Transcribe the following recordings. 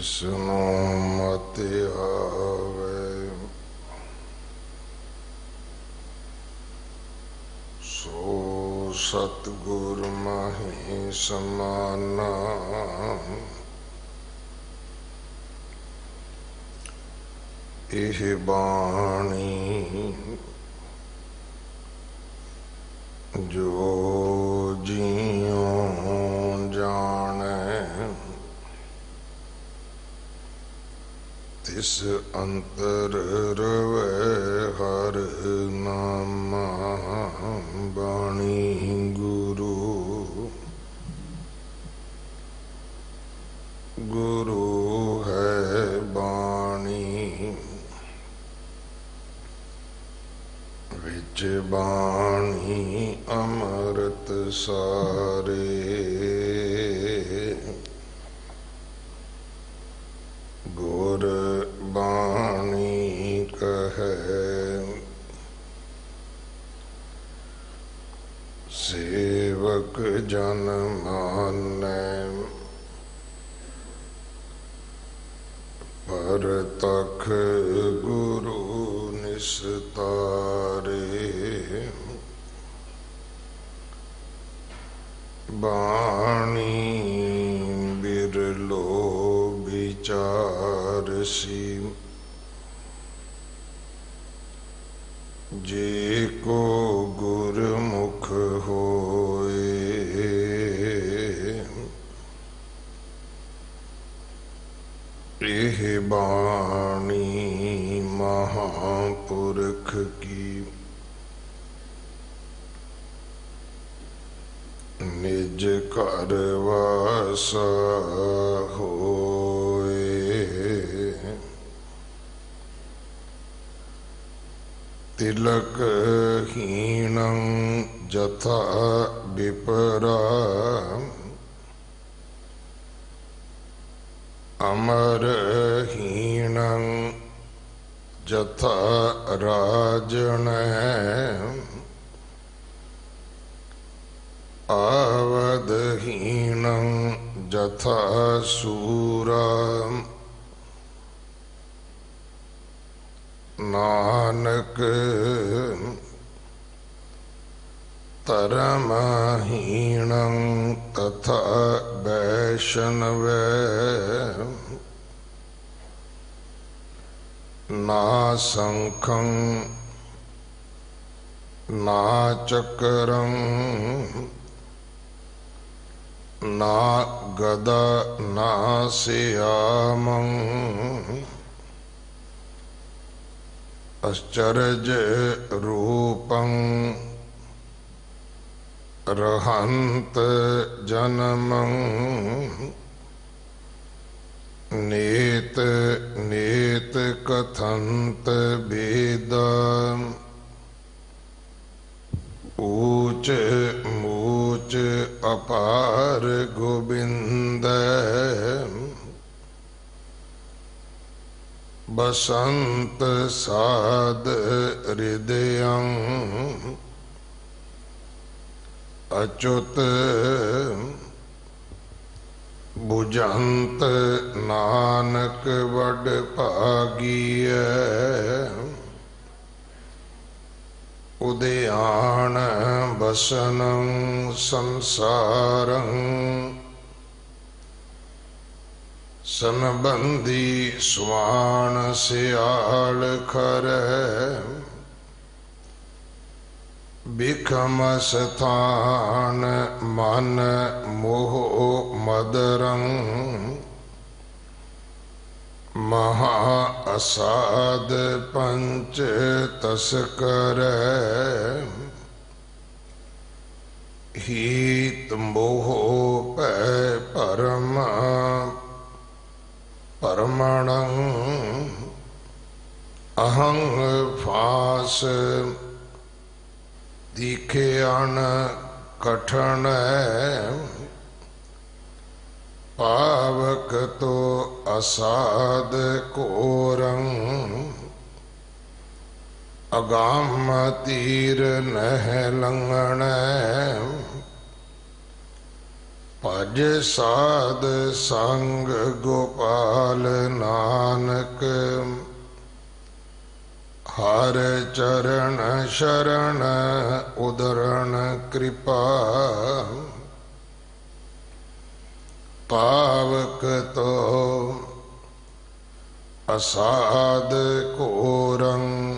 जिसनो मत आवे सो सतगुर माही समाना। एह बाणी जो जियों जाने तिस अंतर रवे हर नामा। बाणी गुरु गुरु है बाणी विच बाणी अमृत सारे। गुर बाणी कहे सेवक जन मानै परतख गुरु निस्तारे। बाणी बिरलो विचारसी जे को गुरमुख होए। एह बाणी महापुरख की निज घर वासा होए। तिलक हीनं जथा विपरा अमर हीनं जथा राजन। आवधहीनं जथा सूरा नानक तरमहीनं तथा वैष्णवे। ना शंखं ना चक्रं ना गदा ना श्यामं। आश्चर्य रूपं रहंत जन्मं। नेत नेत कथंत वेदा ऊच मूच अपार गोविंद। बसंत साद हृदयं अच्युत भुजंत नानक वड भागिय। उदयान बसनं संसारं सनबंदी स्वान सियाल खर। बिखम स्थान मन मोह मदरं महा असाद पंच तस्कर। हित मोह पै परम परमणं। अहं फास दिख्यान कठन पावक तो असाद कोरं। अगाम तीर नह लंगण भज साध संग गोपाल नानक हर चरण शरण उदरण कृपा पावक तो असाध घोरंग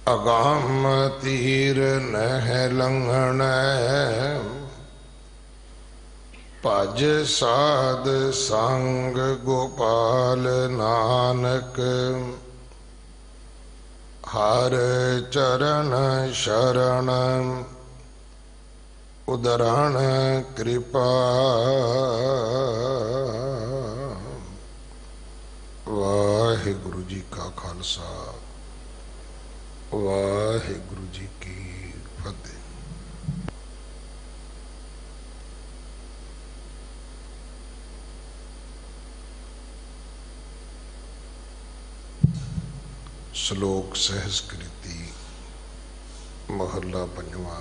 अगाम तीर नह लंघन भज साध संग गोपाल नानक हर चरण शरण उदरण कृपा वाहिगुरु जी का खालसा वाहिगुरु जी की फतेह। श्लोक सहस्कृति महला पंजवा।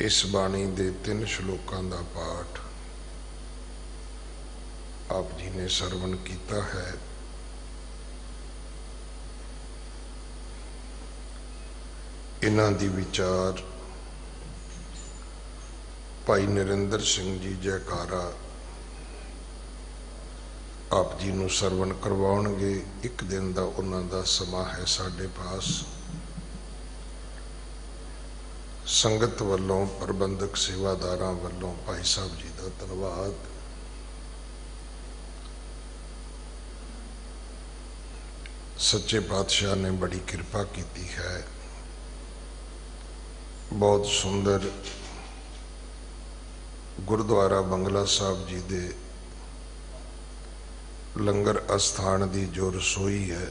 इस बाणी दे 3 श्लोकां दा पाठ आप जी ने सरवण किया है। इन्हां दी विचार भाई नरेंद्र सिंह जी जयकारा आप जी नूं सरवण करवाउणगे। एक दिन का उन्हां दा समा है साडे पास। संगत वालों प्रबंधक सेवादारां वालों भाई साहब जी का धन्यवाद। सच्चे पातशाह ने बड़ी कृपा की है। बहुत सुंदर गुरुद्वारा बंगला साहब जी दे लंगर अस्थान की जो रसोई है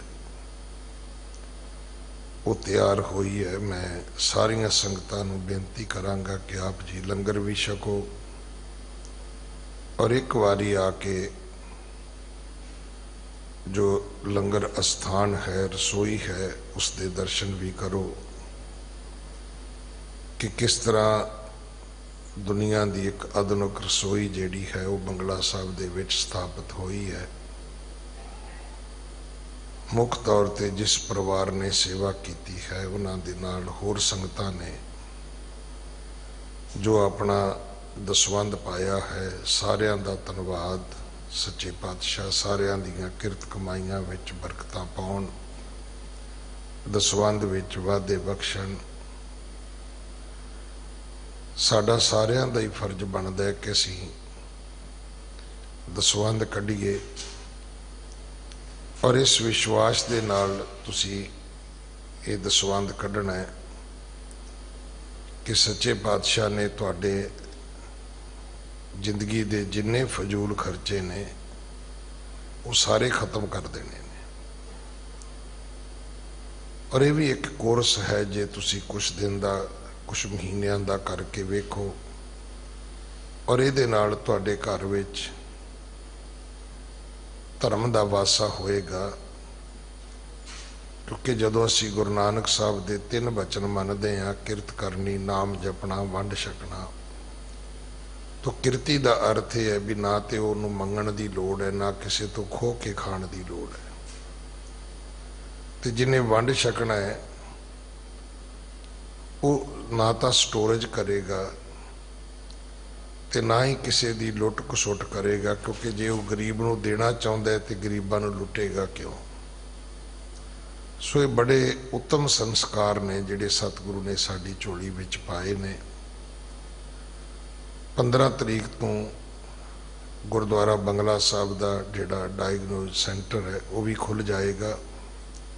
वो तैयार हुई है। मैं सारिया संगतां नूं बेनती करांगा कि आप जी लंगर भी छको और एक बारी आके जो लंगर अस्थान है रसोई है उसके दर्शन भी करो कि किस तरह दुनिया की एक आधुनिक रसोई जिहड़ी है वो बंगला साहब दे विच स्थापित हुई है। मुख तौर पर जिस परिवार ने सेवा की है उन्हां दे नाल होर संगतां ने जो अपना दसवंध पाया है सारियां दा धन्नवाद। सच्चे पातशाह सारियां दियां किरत कमाइयां विच बरकतां पाउण, दसवंध विच वाधे बख्शण। साडा सारियां दा ही फर्ज बनदा है कि असीं दसवंध कढीए और इस विश्वास के नाल तुसी ये दसवंध कढ़ना है कि सच्चे पातशाह ने तुहाडे जिंदगी दे जिन्ने फजूल खर्चे ने वो सारे खत्म कर देने ने। और ये भी एक कोर्स है जे तुसी कुछ दिन का कुछ महीनों का करके वेखो और ये नाल तुहाडे घर विच धर्म का वासा होएगा। क्योंकि जदों असी गुरु नानक साहब के 3 वचन मनते हैं किरत करनी, नाम जपना, वंड छकना, तो किरती का अर्थ यह है भी ना तो उन्होंने मंगण की लोड़ है ना किसी तो खो के खाण की लोड़ है। तो जिन्हें वंड छकना है वो ना तो स्टोरेज करेगा तो ना ही किसी की लुट खसुट करेगा। क्योंकि जे वो गरीब नूं देना चाहता है तो गरीबां नूं लुटेगा क्यों। सो ये बड़े उत्तम संस्कार ने जिहड़े सतगुरु ने साडी झोली विच पाए ने। 15 तरीक तो गुरुद्वारा बंगला साहब का जिहड़ा डायग्नोज सेंटर है वो भी खुल जाएगा।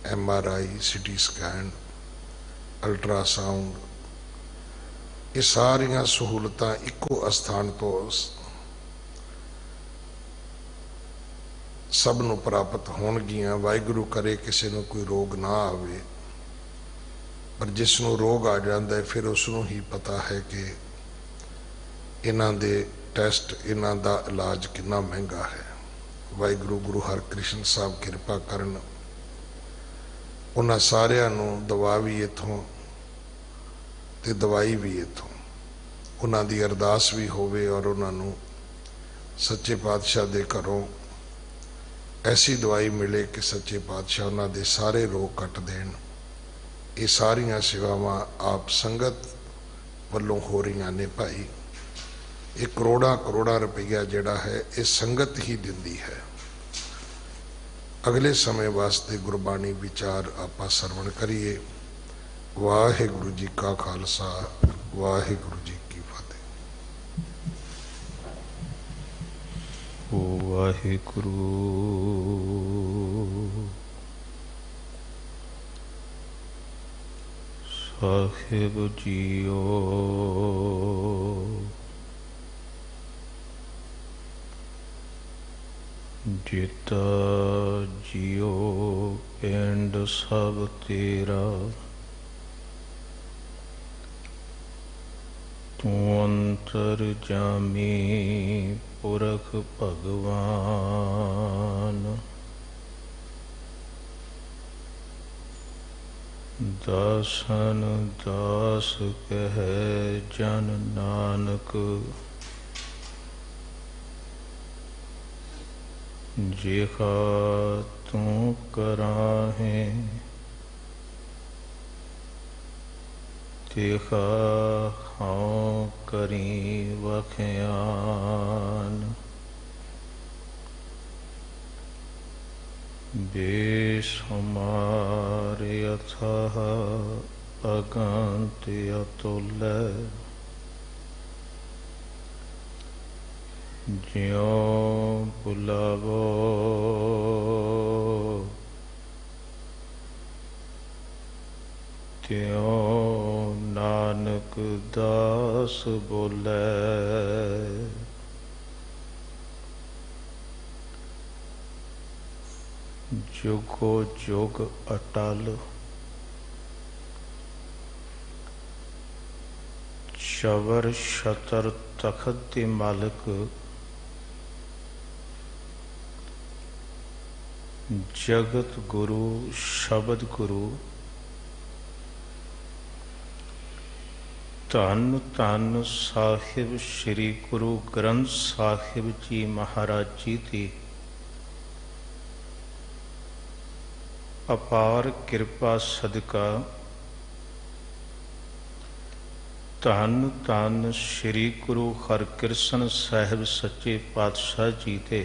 MRI, CT स्कैन, अल्ट्रासाउंड, ये सारिया सहूलतां इको स्थान तो सब नूं प्राप्त होणगियां। वाहिगुरू करे किसी नूं कोई रोग ना आवे, पर जिसनों रोग आ जाता है फिर उसनों ही पता है कि इन्हां दे टैसट इन्हां दा इलाज कितना महंगा है। वाहिगुरू गुरु हरकृष्ण साहब कृपा करन, उन्हां सारियां नूं दवा भी इत्थों ते दवाई भी इत्थों। उन्हां दी अरदास भी होवे और उन्होंने सच्चे पातशाह दे घरों ऐसी दवाई मिले कि सच्चे पातशाह उन्हां दे सारे रोग कट देन। ये सारियां सेवावां आप संगत वल्लों हो रही ने भाई। ये करोड़ा करोड़ा रुपया जिहड़ा है ये संगत ही दिंदी है। अगले समय वास्ते गुरबाणी विचार आपां सरवण करिए। वाहिगुरू जी का खालसा, वाहिगुरू जी की फतेह। वाहिगुरू साहिब जीओ, जीता जियो पिंड सब तेरा, तू अंतर जामी पुरख भगवान। दासन दास कहे जन नानक, जेहा तू कराहे तेहा हाँ करी वख्यान। बेसुमार अथाह अगंत अतुल, ज्यों बुलावो त्यों नानक दास बोले। जुगो जुग अटल, शवर शतर तखत दे मालिक, जगत गुरु शब्द गुरु। धन धन साहिब श्री गुरु ग्रंथ साहिब जी महाराज जी की अपार कृपा सदका धन धन श्री गुरु हरकृष्ण साहिब सच्चे पातशाह जी के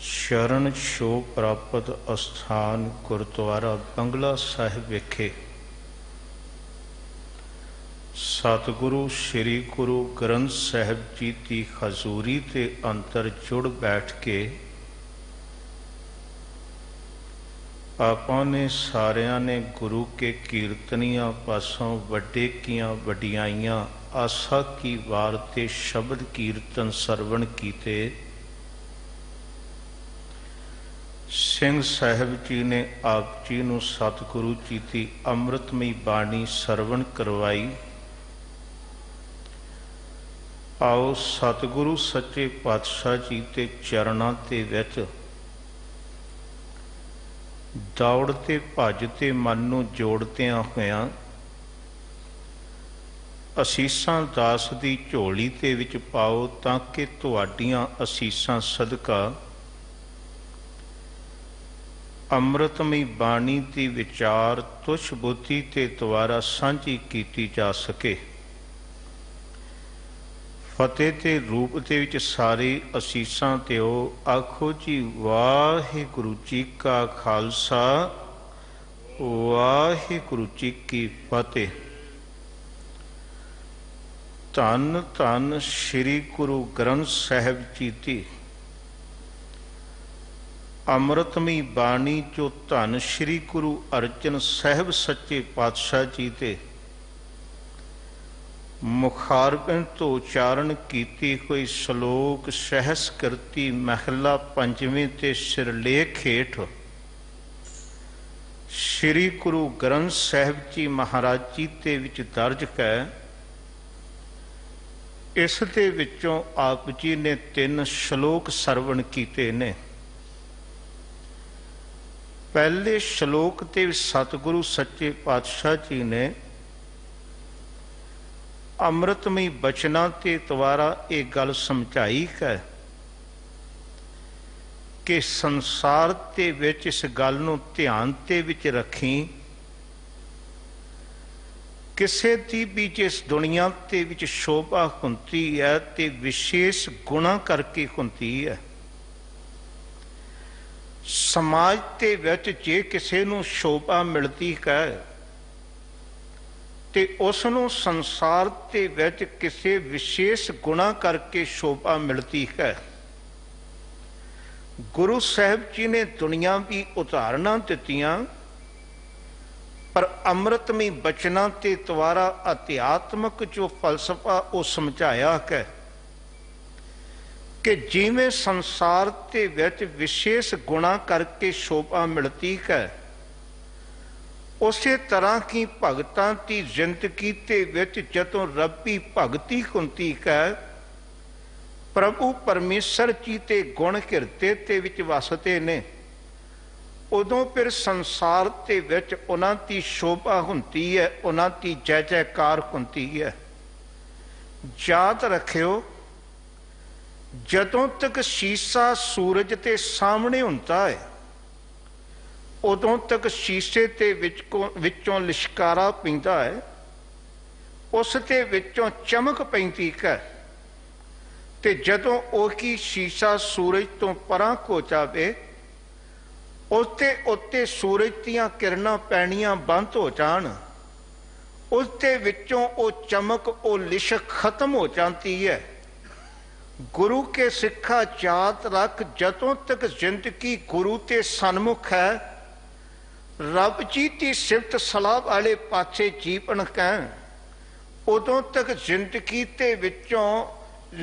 शरण छो प्राप्त अस्थान गुरुद्वारा बंगला साहिब विखे सतगुरु श्री गुरु ग्रंथ साहिब जी की हजूरी के अंतर जुड़ बैठ के आपां ने सारियां ने गुरु के कीर्तनिया पासों वड्डे कियां वडियाइयां आसा की वार ते शब्द कीर्तन सरवण कीते। सिंह साहिब जी ने आप जी नूं सतगुरु जी की अमृतमई बाणी सरवण करवाई। आओ सतगुरु सच्चे पातशाह जी के चरणों के विच दौड़ते भजते मन नूं जोड़दियां होइयां असीसां दास दी झोली दे विच पाओ, ताकि तुहाडीआं असीसां सदका अमृतमई बाणी दी विचार तुछ बुद्धि ते द्वारा सांझी कीती जा सके। फतेह के रूप के विच सारी असीसां दिओ। आखो जी वाहिगुरू जी का खालसा, वाहिगुरू जी की फतेह। धन धन श्री गुरु ग्रंथ साहिब जी की अमृतमई बाणी जो धन श्री गुरु अर्जन साहिब सच्चे पातशाह जी के मुखारबिंद तो उचारण कीती हुई श्लोक सहस कृति महला पंजवें ते सिरलेख हेठ श्री गुरु ग्रंथ साहिब जी महाराज जी ते विच दर्ज है। इस दे विचों आप जी ने 3 श्लोक सरवण कीते ने। पहले श्लोक ते सतगुरु सच्चे पातशाह जी ने ਅੰਮ੍ਰਿਤਮਈ ਬਚਨਾਂ ਤੇ ਦੁਆਰਾ ਇਹ ਗੱਲ ਸਮਝਾਈ ਹੈ ਕਿ ਸੰਸਾਰ ਦੇ ਵਿੱਚ ਇਸ ਗੱਲ ਨੂੰ ਧਿਆਨ ਦੇ ਵਿੱਚ ਰੱਖੀ, ਕਿਸੇ ਦੀ ਵੀ ਜਿਸ ਦੁਨੀਆ ਦੇ ਵਿੱਚ ਸ਼ੋਭਾ ਹੁੰਦੀ ਹੈ ਤੇ ਵਿਸ਼ੇਸ਼ ਗੁਣਾਂ ਕਰਕੇ ਹੁੰਦੀ ਹੈ। ਸਮਾਜ ਦੇ ਵਿੱਚ ਜੇ ਕਿਸੇ ਨੂੰ ਸ਼ੋਭਾ ਮਿਲਦੀ ਹੈ ਤੇ ਉਸ ਨੂੰ ਸੰਸਾਰ ਦੇ ਵਿੱਚ ਕਿਸੇ ਵਿਸ਼ੇਸ਼ ਗੁਣਾਂ ਕਰਕੇ ਸ਼ੋਭਾ ਮਿਲਦੀ ਹੈ। ਗੁਰੂ ਸਾਹਿਬ ਜੀ ਨੇ ਦੁਨੀਆਵੀ ਉਦਾਹਰਨਾਂ ਦਿੱਤੀਆਂ, ਪਰ ਅੰਮ੍ਰਿਤਮਈ ਬਚਨਾਂ ਦੇ ਦੁਆਰਾ ਅਧਿਆਤਮਕ ਜੋ ਫਲਸਫਾ ਉਹ ਸਮਝਾਇਆ ਹੈ ਕਿ ਜਿਵੇਂ ਸੰਸਾਰ ਦੇ ਵਿੱਚ ਵਿਸ਼ੇਸ਼ ਗੁਣਾਂ ਕਰਕੇ ਸ਼ੋਭਾ ਮਿਲਦੀ ਹੈ, ਉਸੇ ਤਰ੍ਹਾਂ ਹੀ ਭਗਤਾਂ ਦੀ ਜ਼ਿੰਦਗੀ ਦੇ ਵਿੱਚ ਜਦੋਂ ਰੱਬੀ ਭਗਤੀ ਹੁੰਦੀ ਹੈ, ਪ੍ਰਭੂ ਪਰਮੇਸ਼ਰ ਜੀ ਦੇ ਗੁਣ ਹਿਰਦੇ ਦੇ ਵਿੱਚ ਵਸਦੇ ਨੇ, ਉਦੋਂ ਫਿਰ ਸੰਸਾਰ ਦੇ ਵਿੱਚ ਉਹਨਾਂ ਦੀ ਸ਼ੋਭਾ ਹੁੰਦੀ ਹੈ, ਉਹਨਾਂ ਦੀ ਜੈ ਜੈਕਾਰ ਹੁੰਦੀ ਹੈ। ਯਾਦ ਰੱਖਿਓ, ਜਦੋਂ ਤੱਕ ਸ਼ੀਸ਼ਾ ਸੂਰਜ ਦੇ ਸਾਹਮਣੇ ਹੁੰਦਾ ਹੈ, ਉਦੋਂ ਤੱਕ ਸ਼ੀਸ਼ੇ ਦੇ ਵਿੱਚੋਂ ਲਿਸ਼ਕਾਰਾ ਪੈਂਦਾ ਹੈ, ਉਸ ਦੇ ਵਿੱਚੋਂ ਚਮਕ ਪੈਂਦੀ ਹੈ। ਤੇ ਜਦੋਂ ਉਹੀ ਸ਼ੀਸ਼ਾ ਸੂਰਜ ਤੋਂ ਪਰਾਂ ਹੋ ਜਾਵੇ, उसके उत्ते सूरज दियां किरणां पैणियां बंद हो जान, उसके विचों वो चमक वो लिशक खत्म हो जाती है। गुरु के सिक्खा याद रख, जदों तक जिंदगी गुरु के सन्मुख है, रब जी की सिफत सलाह वाले पासे जीवन कह, उदों तक जिंदगी के विचों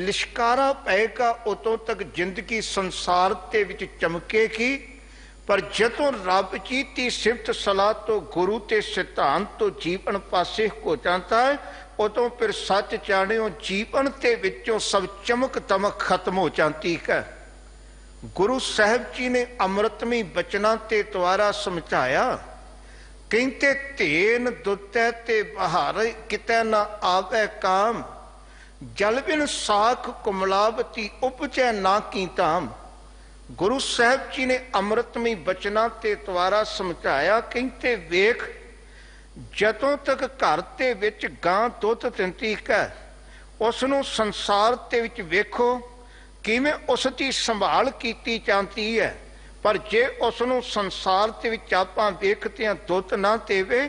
लिशकारा पेगा, उदों तक जिंदगी संसार के विच चमकेगी। पर जदों रब जी की सिफत सलाह तो गुरु के सिद्धांत तो जीवन पासे हो जाता है, उदों फिर सच जानियो जीवन के विचों सब चमक दमक खत्म हो जाती है। गुरु साहब जी ने अमृतमई बचना के द्वारा समझाया, कहते तेन दुतै ते बहार कितै ना आवे काम, जल बिन साख कुमलावती उपजै ना की धाम। गुरु साहब जी ने अमृतमई बचना के द्वारा समझाया, कहते वेख, जदों तक घर के विच गां दुध दिंदी है, उसनूं संसार के विच वेखो किवें उसकी संभाल की जाती है। पर जे उसनूं संसार के विच आपां वेखदे हां दुध ना देवे,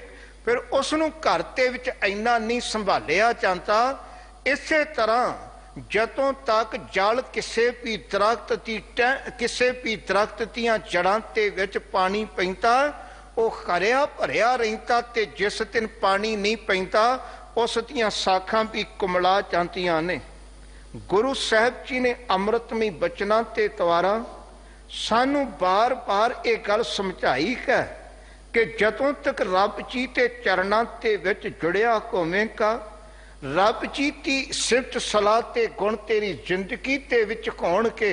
फिर उसनूं घर के विच इन्ना नहीं संभालिया जाता। इसे तरह जदों तक जल किसी भी दरख्त की किसी भी दरख्त दियां जड़ां ते विच पानी पैंदा, वह हरिया भरिया रहिंदा, ते जिस दिन पानी नहीं पैंदा उस दियां साखां भी कुमला जांदियां ने। गुरु साहब जी ने अमृतमई बचना के द्वारा सानू बार बार ये गल समझाई है कि जदों तक रब जी के चरणां ते विच जुड़िया होवेगा, रब जी की सिफत सलाह ते गुण तेरी जिंदगी ते विच होणगे,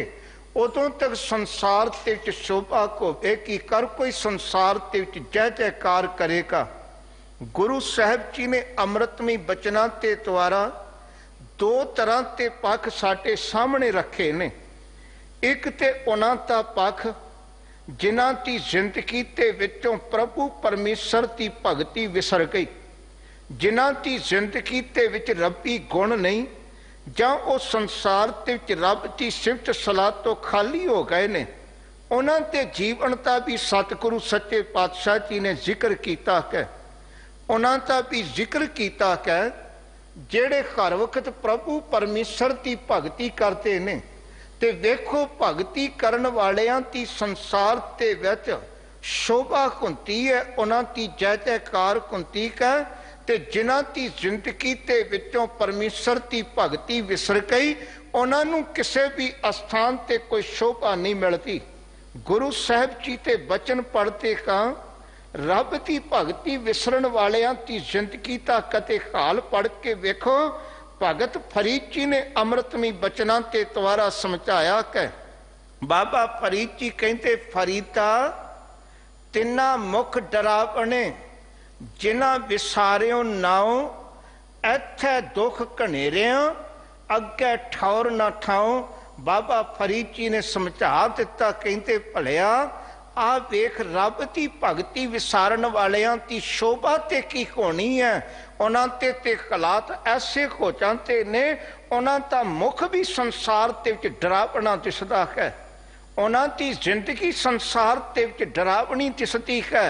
उदों तक संसार ते विच शोभा होवेगी। कर कोई संसार ते विच जय जयकार करेगा। गुरु साहब जी ने अमृतमई बचना के द्वारा दो तरह के पक्ष साडे सामने रखे ने। एक ते उन्हां दा पक्ष जिन्हां दी जिंदगी ते विचों प्रभु परमेश्वर की भगती विसर गई, जिन्हां की जिंदगी ते विच रब्बी गुण नहीं, जां वो संसार ते विच रब की सिफत सलाह तो खाली हो गए ने। उन्हां दे जीवन का भी सतगुरु सच्चे पातशाह जी ने जिक्र किया है, उन्हां दा भी जिक्र किया है जेड़े हर वक्त प्रभु परमेश्वर की भगती करते ने। ते वेखो भगती करन वालियां की संसार ते विच शोभा हुंदी है, उन्हां की जय जयकार हुंदी है। ते जिन्हां की जिंदगी ते विचों परमेश्वर की भगती विसर गई, उन्हां नूं किसी भी अस्थान ते कोई शोभा नहीं मिलती। गुरु साहब जी ते बचन पढ़ते हां, रब की भगती विसरन वालियां की जिंदगी का कते हाल पढ़ के वेखो। भगत फरीद जी ने अमृतमई बचना के द्वारा समझाया कि बाबा फरीद जी कहते, फरीदा तिना मुख डरावने जिन्हां विसारियों नाओ ਇੱਥੇ ਦੁੱਖ ਘਨੇਰਿਆਂ ਅੱਗੇ ਠੌਰ ਨਾ ਠਾਉ। ਬਾਬਾ ਫਰੀਦ ਜੀ ਨੇ ਸਮਝਾ ਦਿੱਤਾ, ਕਹਿੰਦੇ ਭਲਿਆ ਆ ਵੇਖ ਰੱਬ ਦੀ ਭਗਤੀ ਵਿਸਾਰਨ ਵਾਲਿਆਂ ਦੀ ਸ਼ੋਭਾ ਤੇ ਕੀ ਹੋਣੀ ਹੈ। ਉਹਨਾਂ ਤੇ ਹਾਲਾਤ ਐਸੇ ਹੋ ਜਾਂਦੇ ਨੇ, ਉਹਨਾਂ ਦਾ ਮੁਖ ਵੀ ਸੰਸਾਰ ਦੇ ਵਿੱਚ ਡਰਾਵਣਾ ਦਿਸਦਾ ਹੈ, ਉਹਨਾਂ ਦੀ ਜ਼ਿੰਦਗੀ ਸੰਸਾਰ ਦੇ ਵਿੱਚ ਡਰਾਵਣੀ ਦਿਸਦੀ ਹੈ।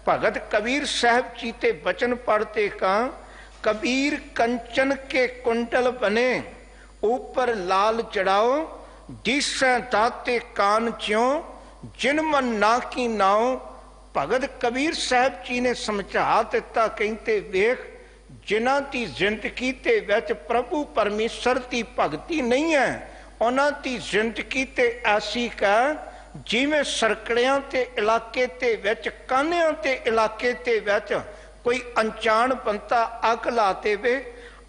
ਭਗਤ ਕਬੀਰ ਸਾਹਿਬ ਜੀ ਤੇ ਬਚਨ ਪੜ੍ਹਤੇ ਕਾਂ, कबीर कंचन के कुंडल बने ऊपर लाल चढ़ाओ, दिसै दाते कान च्यों जिन मन ना की नाओ। भगत कबीर साहब जी ने समझा दिता, कहते वेख जिन्हां दी जिंदगी ते विच प्रभु परमेश्वर की भगती नहीं है, उन्हां दी जिंदगी ते ऐसी का जिवें सरकड़ियां ते इलाके ते विच कान्हियां ते इलाके ते विच कोई अनजान बंदा अग ला देवे।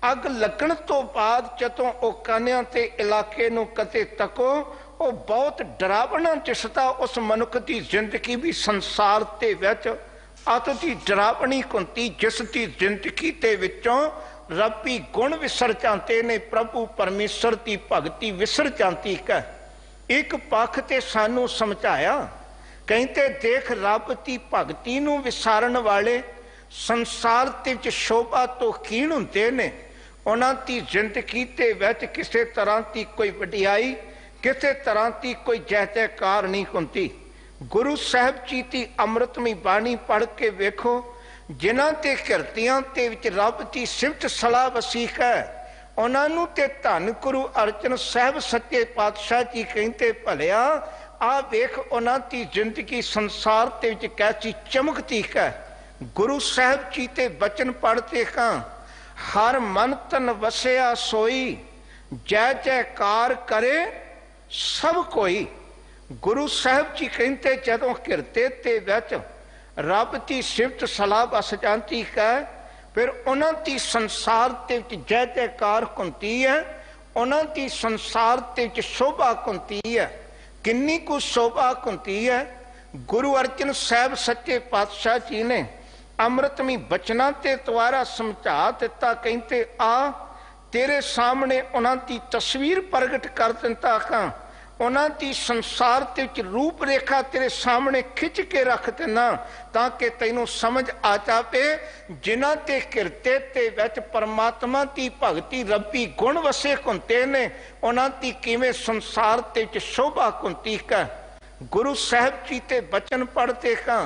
अग लगन तो बाद जदों वो कान्हियां ते इलाके नूं कदे तको, वो बहुत डरावना दिसदा। उस मनुख की जिंदगी भी संसार ते विच अत दी डरावनी हुंदी, जिस दी जिंदगी ते विचों रब्बी गुण विसर जाते ने, प्रभु परमेश्वर की भगती विसर जाती है। एक पक्ष ते सानू समझाया, कहते देख रब की भगती नूं विसारण वाले संसार ते विच शोभा तो हीण हुंदे ने, उन्हां दी जिंदगी ते विच किसी तरह की कोई वडियाई, किसी तरह की कोई जय जयकार नहीं हुंदी। गुरु साहब जी की अमृतमई बाणी पढ़ के वेखो, जिन्हां ते किरतियां ते विच रब की सिफत सलाह वसी है, उन्हां नूं ते धन गुरु अर्जन साहब सच्चे पातशाह जी कहते भलिया आ वेख उन्हां दी जिंदगी संसार ते विच कैसी चमकती है। गुरु साहब जी ते बचन पढ़ते हाँ, हर मन तन वसिया सोई जय जयकार करे सब कोई। गुरु साहब जी कहते जदों किरते ते विच रब की सिफत सलाह बस जाती है, फिर उन्हां दी संसार ते विच जय जयकार हुंदी है, उन्हां दी संसार ते विच शोभा हुंदी है। किन्नी कुछ शोभा हुंदी है। गुरु अर्जन साहब सच्चे पातशाह जी ने अमृतमई बचना के द्वारा समझा दिता, कहते आ तेरे सामने उन्हां दी तस्वीर प्रगट कर दिता हाँ, उन्हां दी संसार के रूप रेखा तेरे सामने खिंच के रख देना, ताकि तैनूं समझ आ जाए जिन्हां ते किरते ते विच परमात्मा की भगती रब्बी गुण वसे हुंदे ने, उन्हां दी किवें संसार ते विच शोभा हुंदी है। गुरु साहब जी ते बचन पढ़ते हाँ,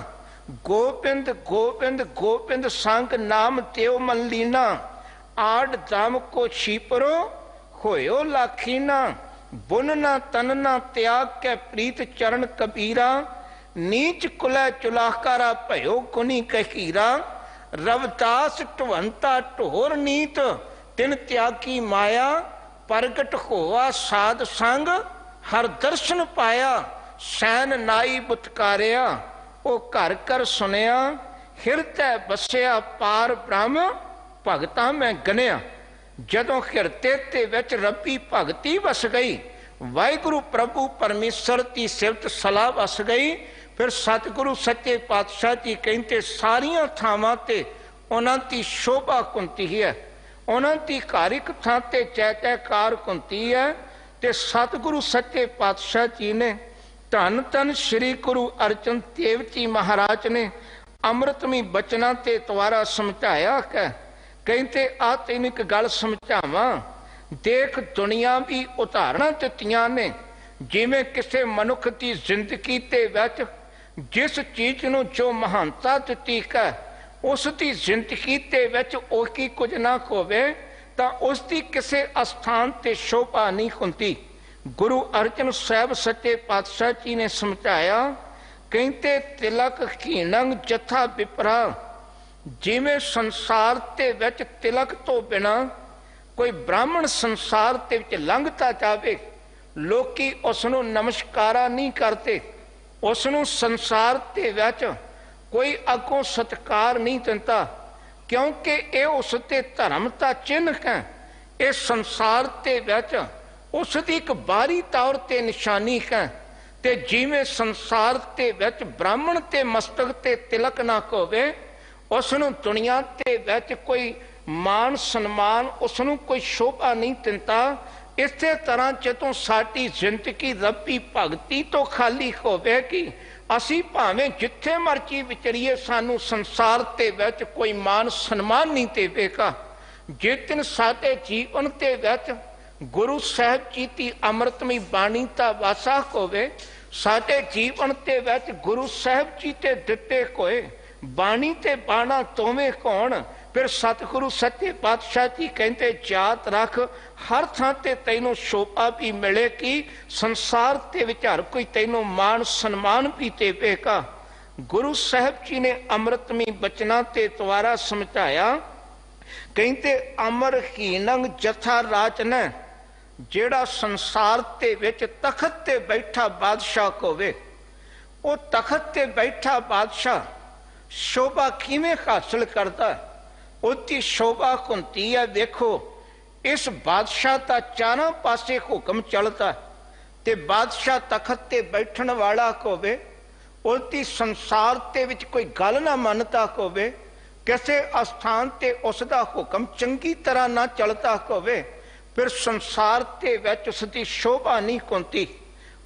गोबिंद गोबिंद गोबिंद संग नाम तेव मन लीना, आड़ दाम को छीपरो होयो लाखीना। बुनना तनना त्याग के प्रीत चरण कबीरा, नीच कुलै चुलाकारा भयो कुनी कहीरा। रवदास ढवंता ढोर नीत तिन त्यागी माया, प्रगट होआ साध संग हर दर्शन पाया। सैन नाई बुतकारिया ओ घर कर सुनिया, हिरदै बसिया पार ब्रह्म भगतां मैं गनिया। जदों हिरते ते विच रब्बी भगती वस गई, वाहिगुरु प्रभु परमेश्वर की सिफत सलाह वस गई, फिर सतगुरु सच्चे पातशाह जी कहते सारियां थावां ते उन्हां दी शोभा हुंदी है, उन्हां दी हर एक थां ते जय जयकार हुंदी है। ते सतगुरु सच्चे पातशाह जी ने धन धन श्री गुरु अर्जन देव जी महाराज ने अमृतमई बचना के द्वारा समझाया है। कहते आ तेन एक गल समझावा, देख दुनिया भी उदाहरण दित्तियां ने, जिवें किसी मनुख की जिंदगी ते विच जिस चीज नूं जो महानता दित्ती है, उसकी जिंदगी ते विच ओही कुछ ना होवे तां उसकी किसी अस्थान ते शोभा नहीं हुंदी। गुरु अर्जन साहब सच्चे पातशाह जी ने समझाया, कहते तिलक हीनंग जथा विपरा, जिवें संसार ते विच तिलक तो बिना कोई ब्राह्मण संसार ते विच लंघता जावे, लोकी उसनूं नमस्कारा नहीं करते, उसनूं संसार ते विच कोई अगों सत्कार नहीं दिंदा, क्योंकि ये उसते धर्म का चिन्ह है। ये संसार ते विच उसदी एक बाहरी तौर ते निशानी है। ते जिवें संसार ते विच ब्राह्मण ते मस्तक ते तिलक ना होवे, उसनूं दुनिया ते विच कोई मान सन्मान उसनूं कोई शोभा नहीं दिंदा। इसे तरह जदों साडी जिंदगी रब्बी भगती तो खाली होवेगी, असी भावें जिथे मर्जी विचरीए सानू संसार ते विच कोई मान सन्मान नहीं देवेगा। जिस दिन साडे जीवन ते विच गुरु साहिब जी की अमृतमई बाणी का वासा होवे, साडे जीवन ते विच गुरु साहिब जी ते दिते कोए बाणी ते बाणा दोवें कौन। फिर सतगुरु सच्चे पातशाह जी कहते जात रख, हर थां ते तैनूं शोभा भी मिलेगी, संसार ते विच हर कोई तैनूं मान सन्मान भी देवेगा। गुरु साहिब जी ने अमृतमई बचना ते द्वारा समझाया, कहते अमर हीनंग जथा राजन, जेड़ा संसार ते विच तखत ते बैठा बादशाह होवे, वो तखत ते बैठा बादशाह शोभा किवें हासिल करता, उसकी शोभा हुंदी है। देखो इस बादशाह का चारों पासे हुक्म चलता, ते बादशाह तखत ते बैठण वाला होवे, उसकी संसार ते विच कोई गल ना मनता होवे, किसी अस्थान ते उसका हुक्म चंगी तरह ना चलता होवे, फिर संसार ते विच उसकी शोभा नहीं होंदी,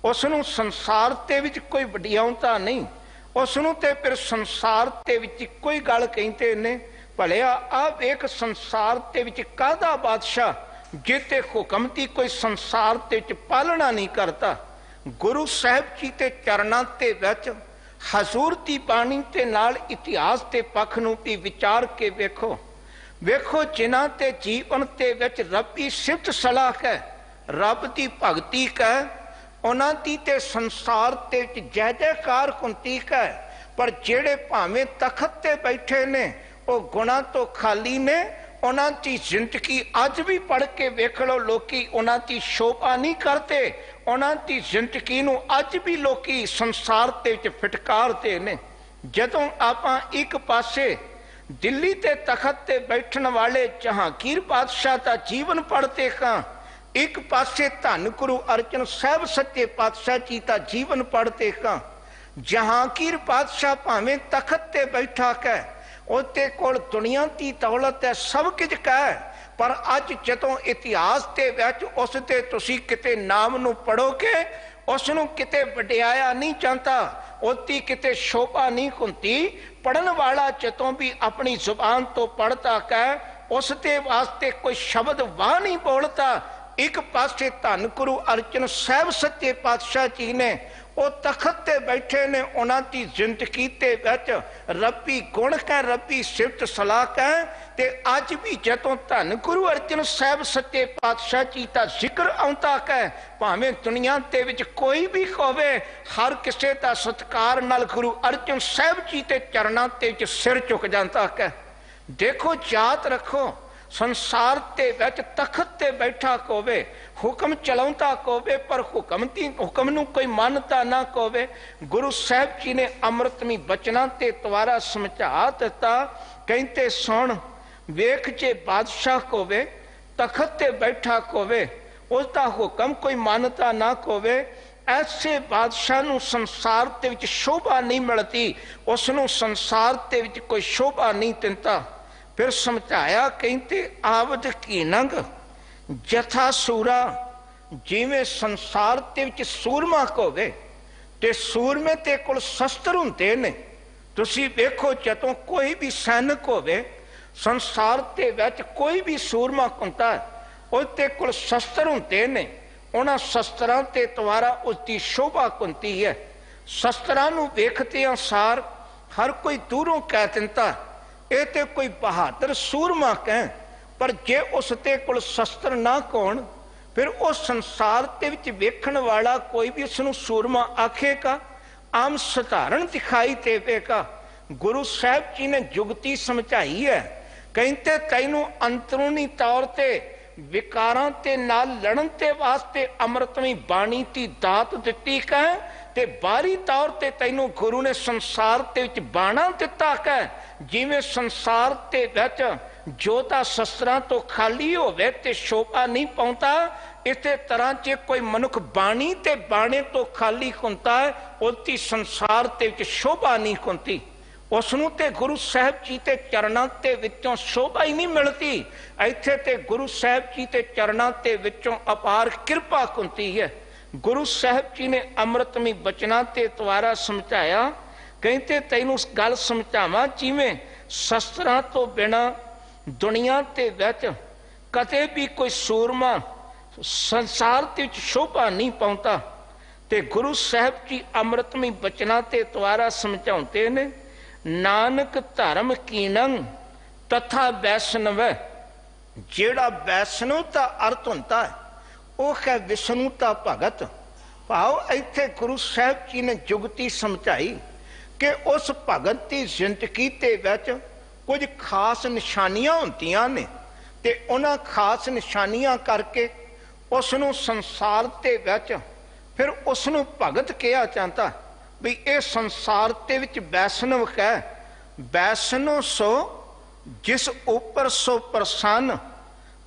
उसनूं संसार ते विच कोई वडियाउता नहीं, उसनूं ते फिर संसार ते विच कोई गल कहते ने, भलिया आ वेख संसार ते विच काहदा बादशाह जिते हुक्म की कोई संसार ते विच पालना नहीं करता। गुरु साहिब जी के चरणों ते विच हजूर की बाणी के नाल इतिहास के पक्ष नूं भी विचार के वेखो। वेखो जिन्हां ते जीवन ते विच रब्बी सिफत सलाह है, रब की भगती है, उन्हां दी ते संसार ते विच जय जयकार हुंदी है। पर जेड़े भावें तखत ते बैठे ने वो गुणा तो खाली ने, उन्हां दी जिंदगी अज भी पढ़ के वेख लो, लोकी उन्हां दी शोभा नहीं करते, उन्हां दी जिंदगी नूं अज भी लोकी संसार ते विच फिटकारते ने। जदों आपां एक पासे दिल्ली ते तखत ते बैठण वाले जहांगीर बादशाह का जीवन पढ़ते हां, एक पासे धन गुरु अर्जन साहब सच्चे पातशाह जी का जीवन पढ़ते हां। जहांगीर बादशाह भावें तखत ते बैठा है, उसके कोल दुनिया की दौलत है, सब कुछ है, पर अज जदों इतिहास के विच उसते तुसीं किते नाम नूं पढ़ोगे, उसनूं किते वडियाया नहीं जाता, उसकी किते शोभा नहीं हुंदी। पढ़न वाला जदों भी अपनी जुबान तो पढ़ता है, उसके वास्ते कोई शब्द वाह नहीं बोलता। एक पासे धन गुरु अर्जन साहब सच्चे पातशाह जी ने वो तखत ते बैठे ने, उन्हां दी जिंदगी ते विच रब्बी गुण है, रब्बी सिफत सलाह है। ते अज भी जदों धन गुरु अर्जन साहब सच्चे पातशाह जी का जिक्र आउंदा है, भावें दुनिया ते विच कोई भी होवे, हर किसी का सत्कार नाल गुरु अर्जन साहब जी के चरणों ते विच सिर झुक जाता है। देखो याद रखो, संसार ते विच तखत ते बैठा होवे, हुक्म चलाउंदा होवे, पर हुक्म नूं कोई मानता ना होवे। गुरु साहिब जी ने अमृतमई बचना ते द्वारा समझा दिता, कहते सुन वेख जे बादशाह होवे, तखत ते बैठा होवे, उसका हुक्म कोई मानता ना होवे, ऐसे बादशाह नूं संसार ते विच शोभा नहीं मिलती, उसनूं संसार ते विच कोई शोभा नहीं दिंदा। फिर समझाया, कहते आवद कीनंग जथा सूरा, जिवें संसार ते विच सूरमा होवे ते सूरमे ते कोल शस्त्र हुंदे ने। तुसीं वेखो जदों कोई भी सैनिक होवे, संसार ते विच कोई भी सूरमा हुंदा, उसते कोल शस्त्र हुंदे ने, उन्हां शस्त्रां ते द्वारा उसकी शोभा हुंदी है। शस्त्रां नूं वेखदे सार हर कोई दूरों कह दिंदा ये तो कोई बहादुर सूरमा कह, पर जे उसते कोल शस्त्र ना होण, फिर उस संसार के विच वेखण वाला कोई भी उसनूं सूरमा आखेगा, आम साधारण दिखाई देवेगा। गुरु साहिब जी ने जुगती समझाई है, कहते तैनूं अंदरूनी तौर ते विकारां ते नाल लड़न ते वास्ते अमृतमई बाणी की दात दिती है, ते बाहरी तौर ते तैनूं गुरु ने संसार ते विच बाणा दिता है। जिवें संसार ते विच जोधा शस्त्रां तो खाली होवे ते शोभा नहीं पाउंदा, इसे तरह जे कोई मनुख बाणी ते बाणे तो खाली हुंदा है, उसकी संसार ते विच शोभा नहीं हुंदी। उसनूं ते गुरु साहब जी के चरणों के विचों शोभा ही नहीं मिलती। इत्थे ते गुरु साहब जी के चरणों के विचों अपार कृपा कुंती है। गुरु साहब जी ने अमृतमी बचना के द्वारा समझाया, कहते तैनूं गल समझावां जिवें शस्त्रां तो बिना दुनिया के विच कदे भी कोई सूरमा संसार के शोभा नहीं पाउंदा। ते गुरु साहब जी अमृतमी बचना के द्वारा समझाते ने, नानक धर्म कीनंग तथा वैष्णव। जेड़ा वैष्णव का अर्थ होता है वह है विष्णु का भगत। भाव इत्थे गुरु साहब जी ने जुगती समझाई कि उस भगत की जिंदगी के विच कुछ खास निशानियां होंदियां ने, ते उन्हां खास निशानियां करके उसनूं संसार के विच फिर उसनूं भगत कहा जाता भी ये संसार के विच वैष्णव है। वैष्णव सो जिस ऊपर सो प्रसन्न।